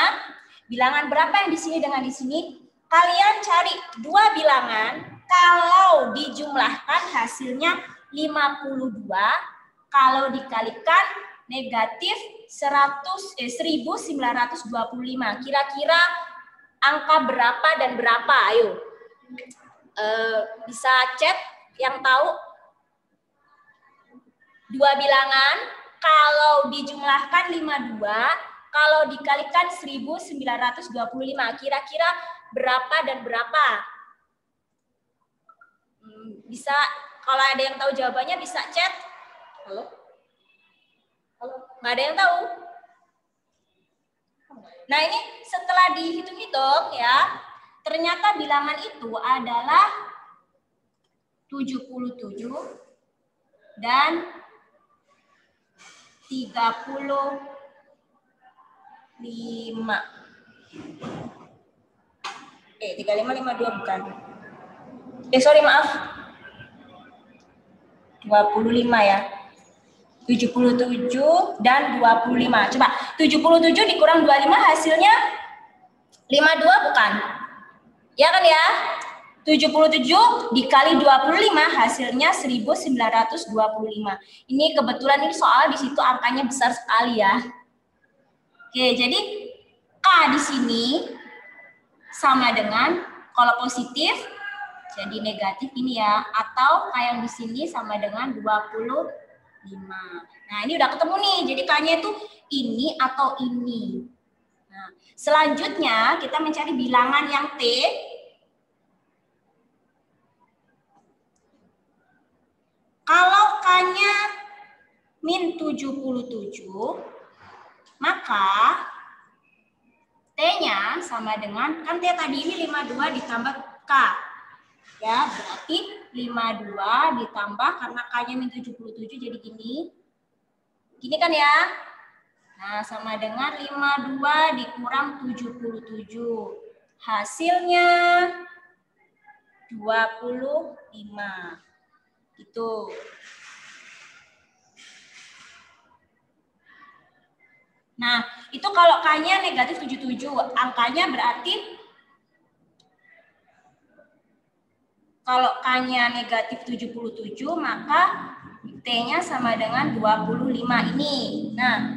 bilangan berapa yang di sini dengan di sini? Kalian cari dua bilangan, kalau dijumlahkan hasilnya 52, kalau dikalikan negatif 1925. Kira-kira angka berapa dan berapa? Ayo. Bisa chat yang tahu. Dua bilangan, kalau dijumlahkan 52, kalau dikalikan 1925. Kira-kira berapa dan berapa? Bisa, kalau ada yang tahu jawabannya bisa chat. Halo? Halo? Nggak ada yang tahu? Nah, ini setelah dihitung-hitung ya, ternyata bilangan itu adalah 77 dan 35. 35, 52 bukan. Sorry, maaf. 25 ya. 77 dan 25. Coba 77 dikurang 25 hasilnya 52 bukan? Ya kan ya? 77 dikali 25 hasilnya 1925. Ini kebetulan ini soal di situ angkanya besar sekali ya. Oke, jadi K di sini sama dengan kalau positif jadi negatif ini ya, atau K yang di sini sama dengan 25. Nah, ini udah ketemu nih. Jadi K-nya itu ini atau ini. Selanjutnya kita mencari bilangan yang T. Kalau K-nya min 77, maka T-nya sama dengan, kan T tadi ini 52 ditambah K. Ya, berarti 52 ditambah, karena K-nya min 77 jadi gini. Gini kan ya? Nah, sama dengan 52 dikurang 77. Hasilnya 25. Gitu. Nah, itu kalau K-nya negatif 77. Angkanya berarti kalau K-nya negatif 77, maka T-nya sama dengan 25 ini. Nah,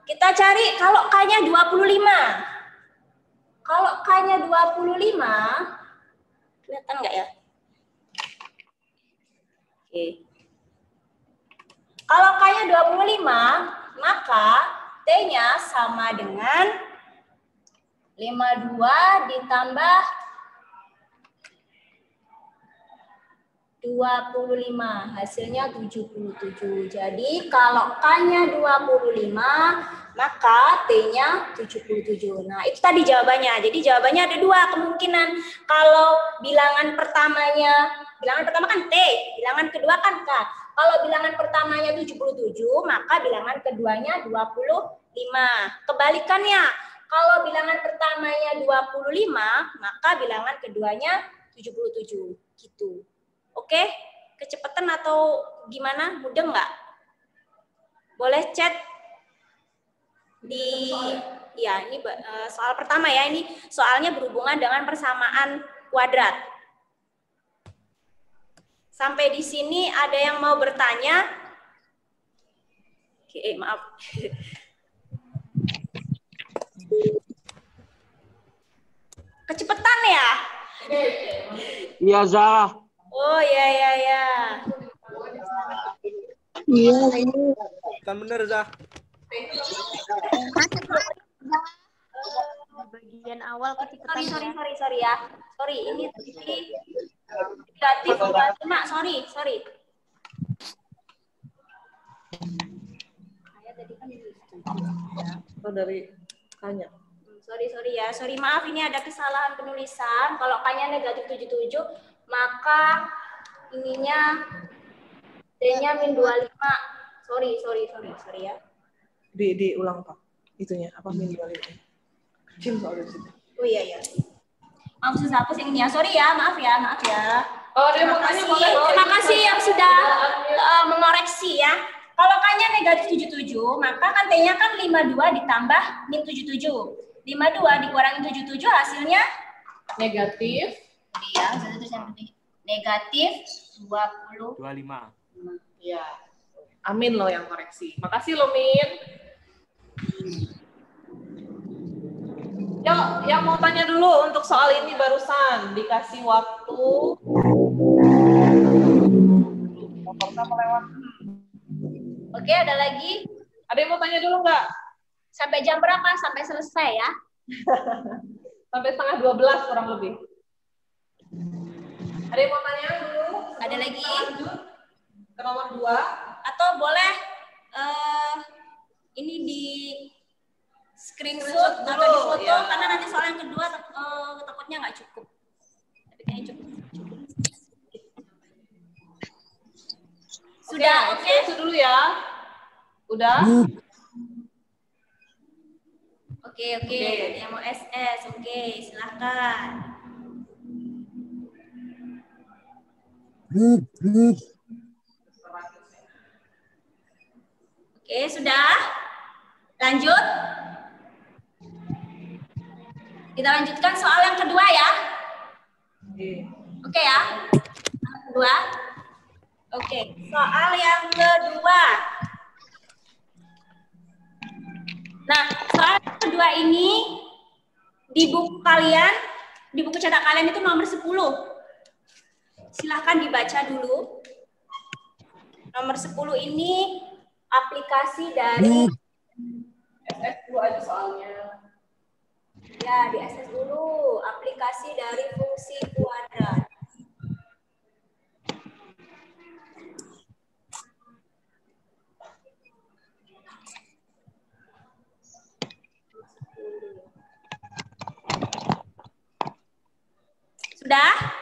kita cari kalau K-nya 25. Kalau K-nya 25, kelihatan nggak ya? Oke. Kalau K-nya 25, maka T-nya sama dengan 52 ditambah 25, hasilnya 77. Jadi kalau K-nya 25, maka T-nya 77. Nah, itu tadi jawabannya. Jadi jawabannya ada dua kemungkinan. Kalau bilangan pertamanya, bilangan pertama kan T, bilangan kedua kan K. Kalau bilangan pertamanya 77, maka bilangan keduanya 25. Kebalikannya, kalau bilangan pertamanya 25, maka bilangan keduanya 77. Gitu. Oke, kecepatan atau gimana? Mudah nggak? Boleh chat di, ya ini soal pertama ya, ini soalnya berhubungan dengan persamaan kuadrat. Sampai di sini ada yang mau bertanya? Oke, maaf. Kecepatan ya? Iya, Zah. Oh ya. Iya, ini. Kan bener, Zah. Bagian awal kecepatan. Sorry ya. Sorry, ini negatif cuma sorry. Oh, dari tanya. Sorry ya. Sorry, maaf ini ada kesalahan penulisan. Kalau K-nya negatif 77, maka ininya D-nya min 25. Sorry ya. Diulang Pak. Itunya apa min 25? Kecil soalnya di situ. Oh iya. Maaf susah hapus yang ini ya. Sorry ya, maaf ya. Oh, dia mau tanya boleh. Terima kasih yang sudah mengoreksi ya. Kalau K-nya negatif 77, maka kan T-nya kan 52 ditambah min 77. 52 dikurangi 77 hasilnya Negatif. iya, negatif 25. Iya. Amin loh yang koreksi. Makasih loh, Min. Yuk, yang mau tanya dulu untuk soal ini barusan dikasih waktu. Motornya melewat. Oke, ada lagi? Ada yang mau tanya dulu nggak? Sampai jam berapa? Sampai selesai ya? Sampai setengah 12 kurang lebih. Ada yang mau tanya dulu? Ada lagi? Kita lanjut ke nomor 2. Atau boleh ini di screenshot atau di foto ya. karena nanti soal yang kedua takutnya nggak cukup. Tapi kayaknya cukup. Sudah, oke? Itu dulu ya. Udah? Oke. Ada yang mau SS, oke, silahkan. Oke, sudah? Lanjut? Kita lanjutkan soal yang kedua ya. Oke ya? Yang kedua? Oke, soal yang kedua. Nah, soal yang kedua ini di buku kalian, di buku cetak kalian itu nomor 10. Silahkan dibaca dulu. Nomor 10 ini aplikasi dari SS dulu aja soalnya. Ya, di SS dulu. Aplikasi dari fungsi kuadrat. Sudah?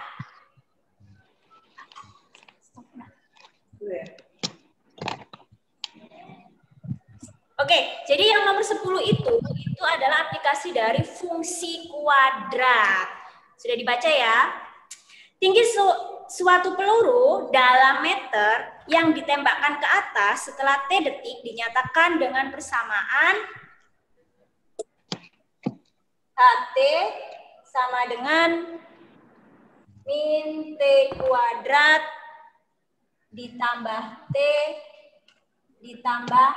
Oke, jadi yang nomor 10 itu adalah aplikasi dari fungsi kuadrat. Sudah dibaca ya? Tinggi suatu peluru dalam meter yang ditembakkan ke atas setelah T detik dinyatakan dengan persamaan HT sama dengan min T kuadrat ditambah T ditambah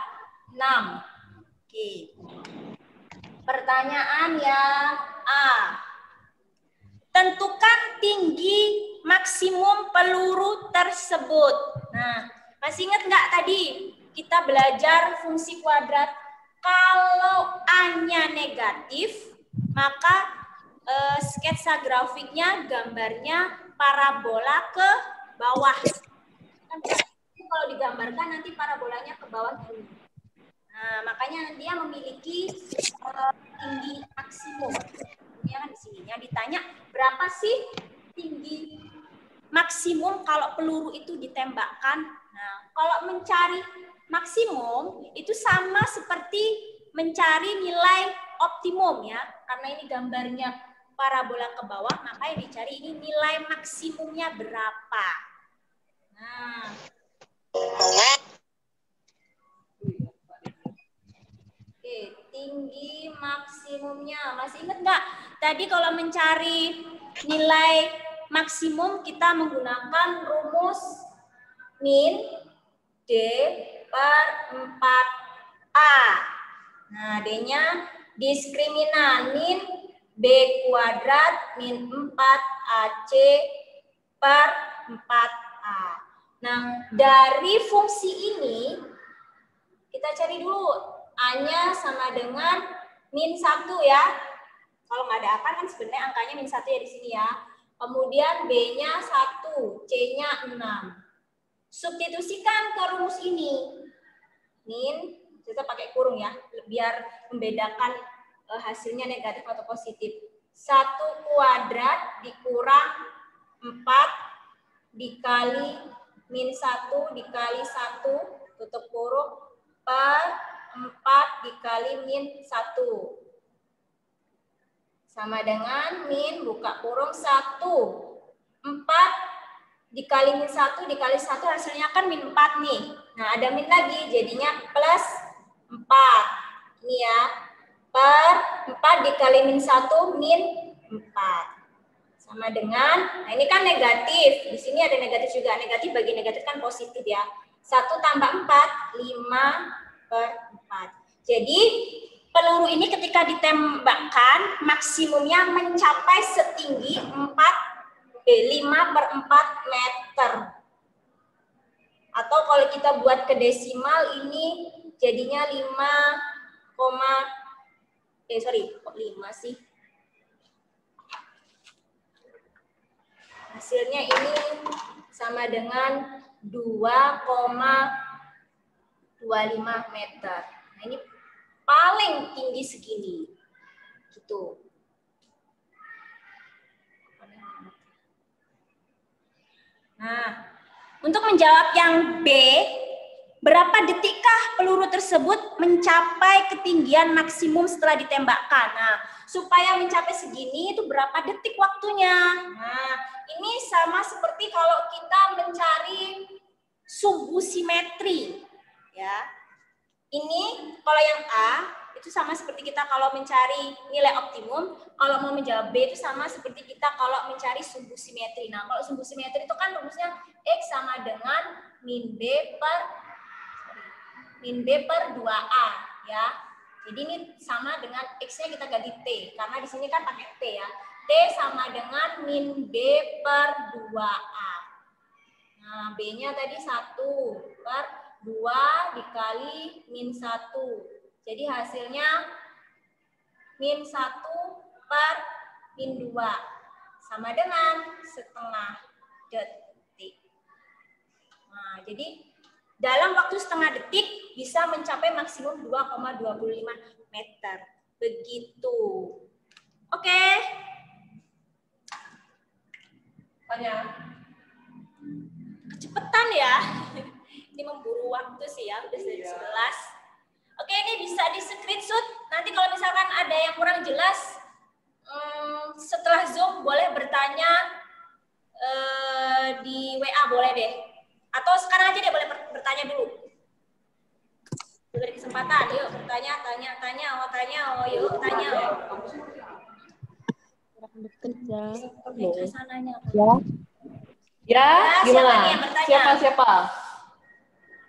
6. Oke. Pertanyaan yang A. Tentukan tinggi maksimum peluru tersebut. Nah, masih ingat nggak tadi kita belajar fungsi kuadrat? Kalau A-nya negatif, maka sketsa grafiknya, gambarnya parabola ke bawah. Kalau digambarkan nanti parabolanya ke bawah dulu. Nah, makanya dia memiliki tinggi maksimum. Ini kan di sininya ditanya berapa sih tinggi maksimum kalau peluru itu ditembakkan. Nah, kalau mencari maksimum itu sama seperti mencari nilai optimum ya. Karena ini gambarnya parabola ke bawah, maka yang dicari ini nilai maksimumnya berapa. Nah, oke, tinggi maksimumnya. Masih ingat nggak? Tadi kalau mencari nilai maksimum kita menggunakan rumus min D per 4A. Nah, D-nya diskriminan min B kuadrat min 4AC per 4A. Nah, dari fungsi ini kita cari dulu A-nya sama dengan min 1 ya. Kalau nggak ada akar kan sebenarnya angkanya min 1 ya di sini ya. Kemudian B-nya 1, C-nya 6. Substitusikan ke rumus ini. Min, kita pakai kurung ya, biar membedakan hasilnya negatif atau positif. 1 kuadrat dikurang 4 dikali min 1 dikali 1 tutup kurung per 4 dikali min 1 sama dengan min buka kurung 1. 4 dikali min 1 dikali 1 hasilnya kan min 4 nih. Nah, ada min lagi jadinya plus 4. Ini ya. Per 4 dikali min 1 min 4. Sama dengan, nah ini kan negatif. Di sini ada negatif juga. Negatif bagi negatif kan positif ya. 1 tambah 4, 5 per 4. Jadi, peluru ini ketika ditembakkan, maksimumnya mencapai setinggi 5 per 4 meter. Atau kalau kita buat ke desimal, ini jadinya 5 sih. Hasilnya ini sama dengan 2,25 meter. Nah, ini paling tinggi segini. Gitu. Nah, untuk menjawab yang B, berapa detikkah peluru tersebut mencapai ketinggian maksimum setelah ditembakkan? Nah, supaya mencapai segini itu berapa detik waktunya? Nah, ini sama seperti kalau kita mencari sumbu simetri, ya. Ini kalau yang A itu sama seperti kita kalau mencari nilai optimum. Kalau mau menjawab B itu sama seperti kita kalau mencari sumbu simetri. Nah, kalau sumbu simetri itu kan rumusnya X sama dengan min B per 2A, ya. Jadi ini sama dengan X-nya kita ganti T, karena di sini kan pakai T ya. T sama dengan min B per 2A. Nah, B-nya tadi 1 per 2 dikali min 1. Jadi hasilnya min 1 per min 2 sama dengan setengah detik. Nah, jadi dalam waktu setengah detik bisa mencapai maksimum 2,25 meter. Begitu. Oke. Tanya. Kecepetan ya. Ini memburu waktu sih ya, udah 11. Oke, ini bisa di screenshot. Nanti kalau misalkan ada yang kurang jelas, setelah Zoom boleh bertanya di WA boleh deh. Atau sekarang aja deh boleh bertanya dulu. Beri kesempatan, yuk bertanya, tanya, yuk tanya. Ya, siapa gimana? nih yang bertanya? Siapa?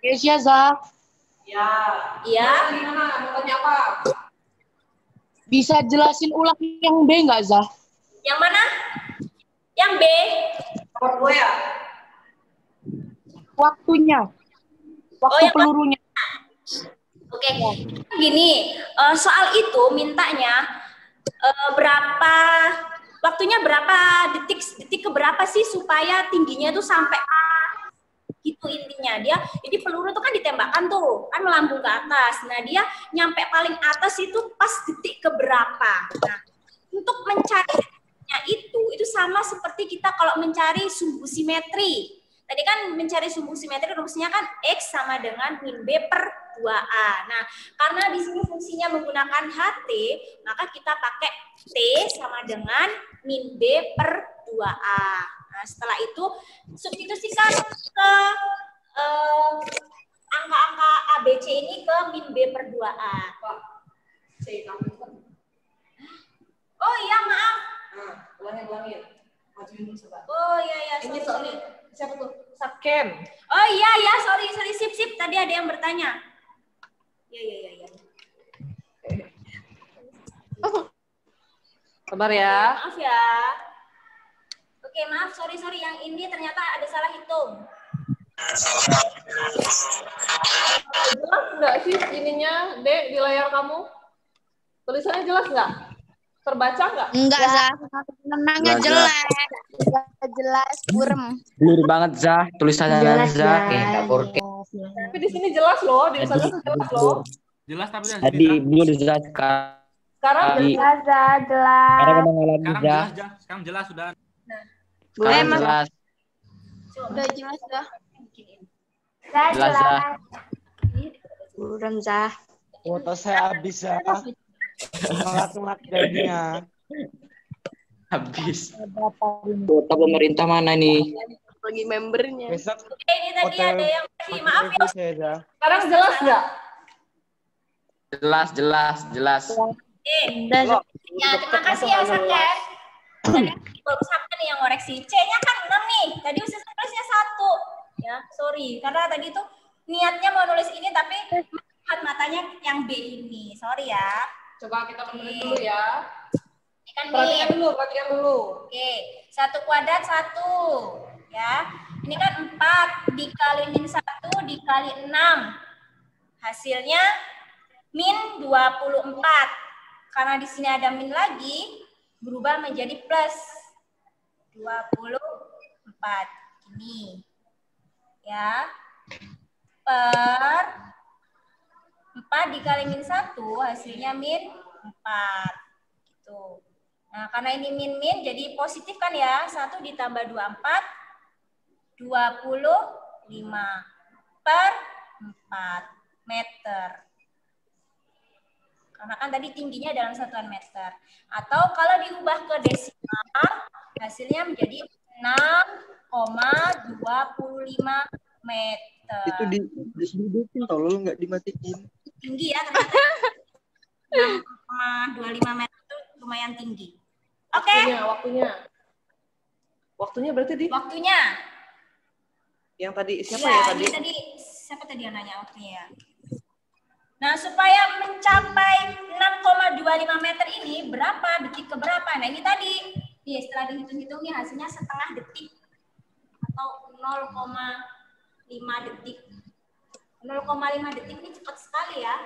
Kesia, Zah. Ya. Iya. Gimana? Mau tanya apa? Bisa jelasin ulang yang B nggak, Zah? Yang mana? Yang B. Nomor 2 ya? Waktunya. Waktu yang pelurunya. Oke, gini, soal itu mintanya berapa waktunya berapa detik ke berapa sih supaya tingginya itu sampai A gitu intinya. Dia jadi peluru itu kan ditembakkan tuh kan melambung ke atas. Nah, dia nyampe paling atas itu pas detik ke berapa. Nah, untuk mencarinya itu sama seperti kita kalau mencari sumbu simetri. Tadi kan mencari sumbu simetri rumusnya kan X sama dengan min B per 2A. Nah, karena di sini fungsinya menggunakan HT, maka kita pakai T sama dengan min B per 2A. Nah, setelah itu substitusikan ke angka-angka ABC ini ke min B per 2A. Oh iya, maaf. Nah, ulangin. Majuin dulu coba. Oh iya, sorry. Siapa tuh? Saken. Oh iya, sorry, sip. Tadi ada yang bertanya. Iya. Sabar ya. Maaf ya. Oke, maaf, sorry. Yang ini ternyata ada salah hitung. Jelas nggak sih ininya, Dek, di layar kamu? Tulisannya jelas nggak? Terbaca nggak? Enggak, Zah. Menangnya jelas. Jelas, burem. Blur banget, Zah. Tulisannya Zah. Kayak 4K. Tapi di sini jelas loh, di sana jelas loh. Jelas tapi udah Tadi blur, Zah. Sekarang Jelas, Zah. Jelas. Sekarang mengalami, sekarang Zah. jelas, Jah. Sekarang jelas sudah. Sekarang jelas. Udah jelas, Zah. Jelas, Zah. Burem, Zah. Foto saya habis, Zah. Ngelak-ngelak jadinya. Habis. Kota pemerintah mana nih? Lagi membernya. Besok Ini tadi ada yang kasih maaf ya. saya, Zah. sekarang jelas nggak? Jelas. Udah, Ya, terima kasih ya, Saken. Tadi baru Saken nih yang ngoreksi. C-nya kan 6 nih. Tadi usia tulisnya 1. Ya, sorry. Karena tadi tuh niatnya mau nulis ini tapi melihat matanya yang B ini. Sorry ya. Coba kita benerin dulu ya. Ini kan Perhatikan min. dulu. Oke, 1 kuadrat 1. Ya. Ini kan 4 dikali min 1 dikali 6. Hasilnya min 24. Karena di sini ada min lagi, berubah menjadi plus 24. Ini. Ya. Per 4 dikali min 1 hasilnya min 4. Gitu. Nah, karena ini min jadi positif kan ya. 1 ditambah 24, 25 per 4 meter. Karena kan tadi tingginya dalam satuan meter. Atau kalau diubah ke desimal, hasilnya menjadi 6,25 meter. Itu dihidupin tolong nggak dimatiin. Tinggi ya ternyata. 6,25 meter itu lumayan tinggi. Oke. Waktunya berarti di Waktunya. yang tadi siapa Ya, ya tadi? siapa tadi yang nanya waktunya? Nah, supaya mencapai 6,25 meter ini berapa detik ke berapa? Nah, ini tadi. Nih, setelah dihitung-hitung nih hasilnya setengah detik atau 0,5 detik. 0,5 detik ini cepat sekali ya.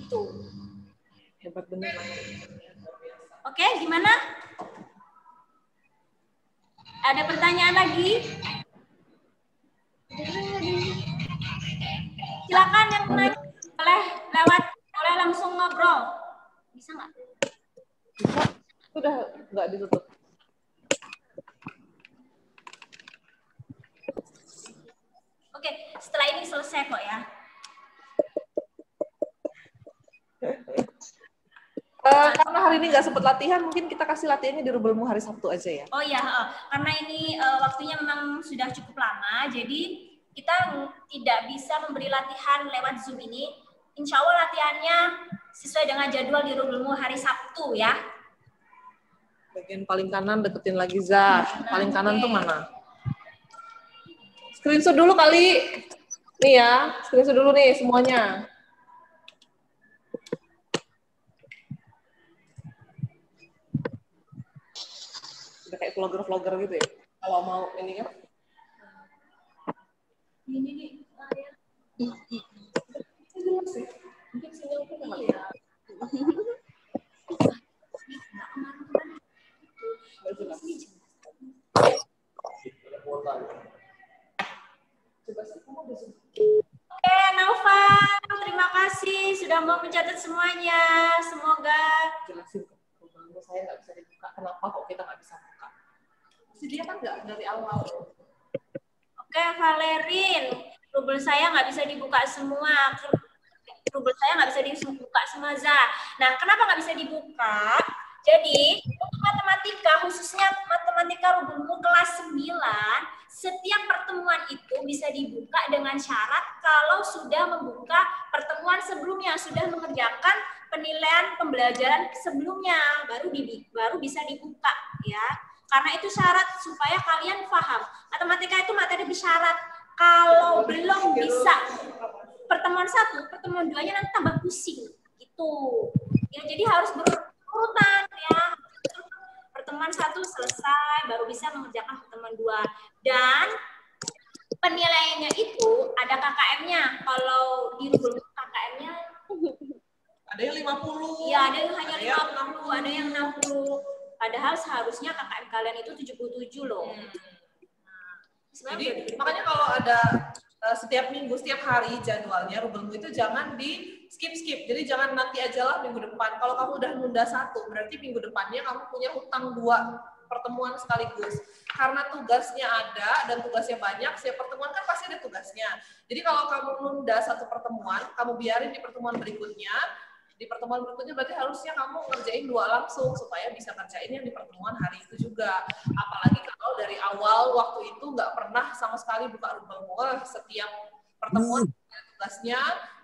Gitu. Hebat bener. Oke, gimana? Ada pertanyaan lagi? Silakan yang nanya boleh langsung ngobrol. Bisa nggak? Sudah nggak ditutup. Oke, setelah ini selesai kok ya. Karena hari ini nggak sempat latihan, mungkin kita kasih latihannya di Rubelmu hari Sabtu aja ya. Oh ya, karena ini waktunya memang sudah cukup lama, jadi kita tidak bisa memberi latihan lewat Zoom ini. Insya Allah latihannya sesuai dengan jadwal di Rubelmu hari Sabtu ya. Bagian paling kanan deketin lagi Za. Paling kanan tuh mana? Screenshot dulu kali. Nih ya, screenshot dulu nih semuanya. Udah kayak vlogger-vlogger gitu ya. Kalau mau ini kan. Ini nih. Jelas sih. Mungkin sinyal pun nggak Iya. jelas. Oke, Nova, terima kasih sudah mau mencatat semuanya. Semoga Jelasin ke Rubelmu saya nggak bisa dibuka. Kenapa kok kita nggak bisa buka? Si dia kan nggak dari awal. Oke, Valerin, rubel saya nggak bisa dibuka semua. Rubel saya nggak bisa dibuka semua, Za. Nah, kenapa nggak bisa dibuka? Jadi, untuk matematika, khususnya matematika rubelmu kelas 9, setiap pertemuan itu bisa dibuka dengan syarat kalau sudah membuka pertemuan sebelumnya, sudah mengerjakan penilaian pembelajaran sebelumnya, baru bisa dibuka, ya. Karena itu syarat supaya kalian paham. Matematika itu materi bersyarat. Kalau belum bisa pertemuan 1, pertemuan 2-nya nanti tambah pusing. Gitu. Ya, jadi harus berurutan ya. Pertemuan 1 selesai, baru bisa mengerjakan pertemuan 2. Dan penilaiannya itu ada KKM-nya. Kalau di Rubelmu KKM-nya Ada yang 50. iya, ada yang hanya 50, ada yang 60. Padahal seharusnya KKM kalian itu 77 loh. Jadi makanya kalau ada setiap minggu, setiap hari jadwalnya Rubelmu itu jangan di skip. Jadi jangan nanti aja lah minggu depan. Kalau kamu udah nunda 1, berarti minggu depannya kamu punya hutang 2 pertemuan sekaligus. Karena tugasnya ada dan tugasnya banyak, setiap pertemuan kan pasti ada tugasnya. Jadi kalau kamu nunda 1 pertemuan, kamu biarin di pertemuan berikutnya. Di pertemuan berikutnya berarti harusnya kamu ngerjain 2 langsung supaya bisa ngerjain yang di pertemuan hari itu juga. Apalagi kalau dari awal waktu itu nggak pernah sama sekali buka Rubelmu, setiap pertemuan tugasnya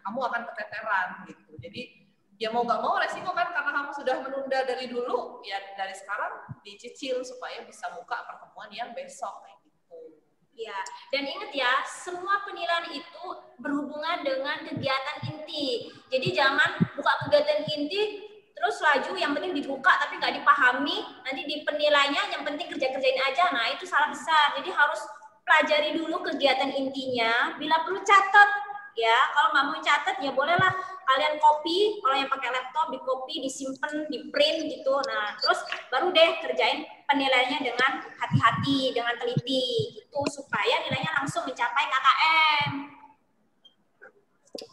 kamu akan keteteran gitu. Jadi ya mau nggak mau resiko kan karena kamu sudah menunda dari dulu, ya dari sekarang dicicil supaya bisa buka pertemuan yang besok kayak gitu. Ya, dan ingat ya, semua penilaian itu berhubungan dengan kegiatan inti. Jadi jangan buka kegiatan inti, terus laju yang penting dibuka tapi nggak dipahami, nanti di penilaiannya yang penting kerjain aja. Nah, itu salah besar. Jadi harus pelajari dulu kegiatan intinya, bila perlu catat. Ya, kalau nggak mau catat ya bolehlah kalian copy, kalau yang pakai laptop di copy, disimpan, di print gitu. Nah, terus baru deh kerjain penilaiannya dengan hati-hati, dengan teliti gitu supaya nilainya langsung mencapai KKM.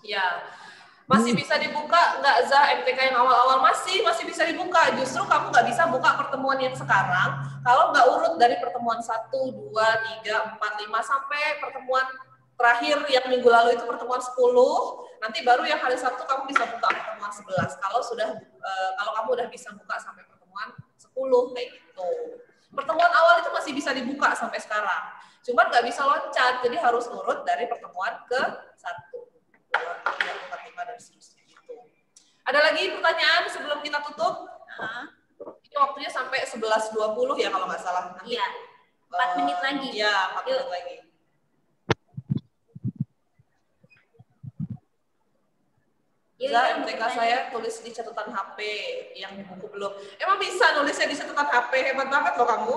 Ya, masih bisa dibuka nggak Za MTK yang awal-awal masih bisa dibuka. Justru kamu nggak bisa buka pertemuan yang sekarang kalau nggak urut dari pertemuan 1, 2, 3, 4, 5 sampai pertemuan terakhir yang minggu lalu itu pertemuan 10, nanti baru yang hari Sabtu kamu bisa buka pertemuan 11. Kalau kamu udah bisa buka sampai pertemuan 10 kayak gitu. Pertemuan awal itu masih bisa dibuka sampai sekarang. Cuman nggak bisa loncat, jadi harus urut dari pertemuan ke 1, 2, 3, 4, 5 dan seterusnya gitu. Ada lagi pertanyaan sebelum kita tutup? Ini waktunya sampai 11.20 ya kalau nggak salah. Nanti, iya, 4 menit lagi. Iya, 4 menit lagi. Za, MTK saya tulis di catatan HP, yang di buku belum. Emang bisa nulisnya di catatan HP? Hebat banget loh kamu.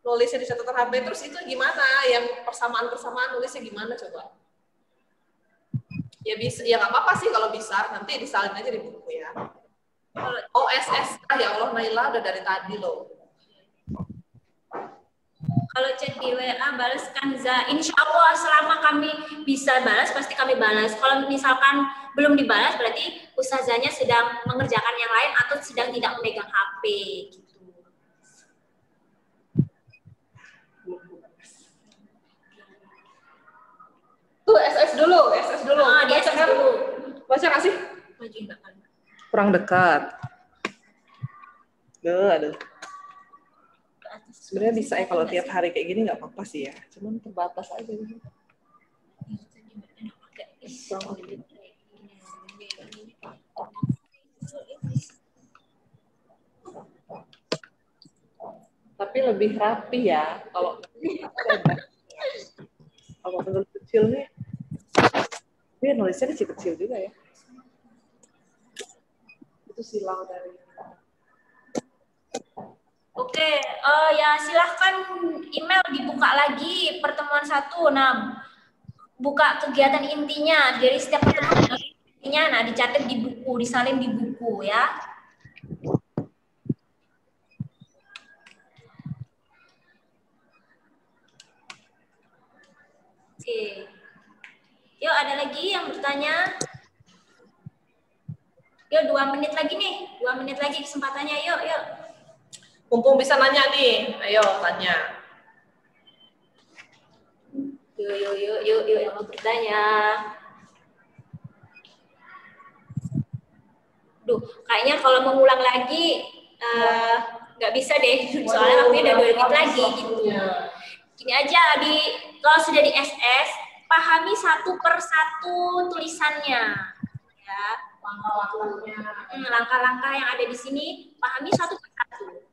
Nulisnya di catatan HP, terus itu gimana? Yang persamaan-persamaan nulisnya gimana coba? Ya bisa, ya nggak apa-apa sih kalau bisa. Nanti disalin aja di buku ya. OSS, ya Allah Naila udah dari tadi loh. Kalau chat di WA balas Kanza, insya Allah selama kami bisa balas pasti kami balas. Kalau misalkan belum dibalas berarti ustazahnya sedang mengerjakan yang lain atau sedang tidak memegang HP gitu. Tuh SS dulu, SS dulu. Di Baca SS kan? dulu. Baca nggak sih? Kurang dekat. Aduh. Sebenarnya bisa ya kalau tiap hari kayak gini nggak apa-apa sih ya. Cuman terbatas aja. Tapi lebih rapi ya kalau penulis kecil nih. Dia nulisnya kecil-kecil juga ya. Itu silau dari. Oke, ya silahkan email dibuka lagi pertemuan 1. Nah, buka kegiatan intinya dari setiap pertemuan intinya. Nah, dicatat di buku, disalin di buku ya. Oke. Yuk, ada lagi yang bertanya? Yuk, 2 menit lagi nih. 2 menit lagi kesempatannya. Yuk. Mumpung bisa nanya nih, ayo tanya. Yuk, yang mau bertanya. Duh, kayaknya kalau mengulang lagi nggak bisa deh, soalnya waktunya udah 2 menit lagi gitu. Gini aja, kalau sudah di SS, pahami 1 per 1 tulisannya. Ya. Langkah-langkah yang ada di sini, pahami 1 per 1.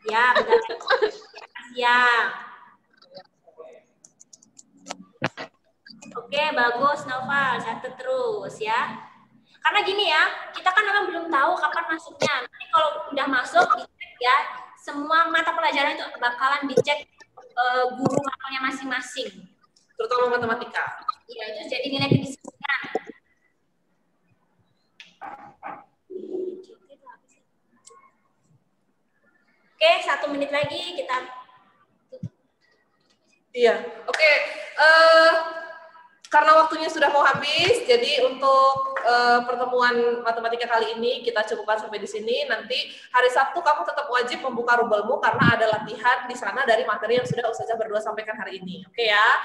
Ya, benar. Ya. Oke, bagus Nova, catat terus ya. Karena gini ya, kita kan memang belum tahu kapan masuknya. Nanti kalau udah masuk, dicek ya, semua mata pelajaran itu bakalan dicek guru matanya masing-masing. Terutama matematika. Iya, itu jadi nilai kedisiplinan. Oke, 1 menit lagi kita tutup. Iya, oke. Karena waktunya sudah mau habis, jadi untuk pertemuan matematika kali ini kita cukupkan sampai di sini. Nanti hari Sabtu kamu tetap wajib membuka rubelmu karena ada latihan di sana dari materi yang sudah Ustazah berdua sampaikan hari ini. Oke ya.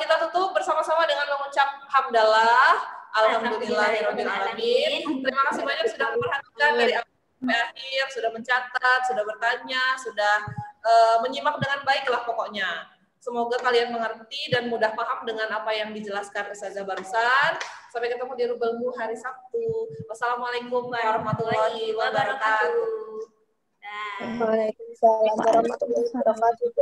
Kita tutup bersama-sama dengan mengucap hamdalah, alhamdulillahirabbil alamin. Terima kasih banyak sudah memperhatikan dari sampai akhir, sudah mencatat, sudah bertanya, sudah menyimak dengan baik lah pokoknya. Semoga kalian mengerti dan mudah paham dengan apa yang dijelaskan Ustazah barusan. Sampai ketemu di rubelmu hari Sabtu. Wassalamualaikum warahmatullahi wabarakatuh. Waalaikumsalam warahmatullahi wabarakatuh.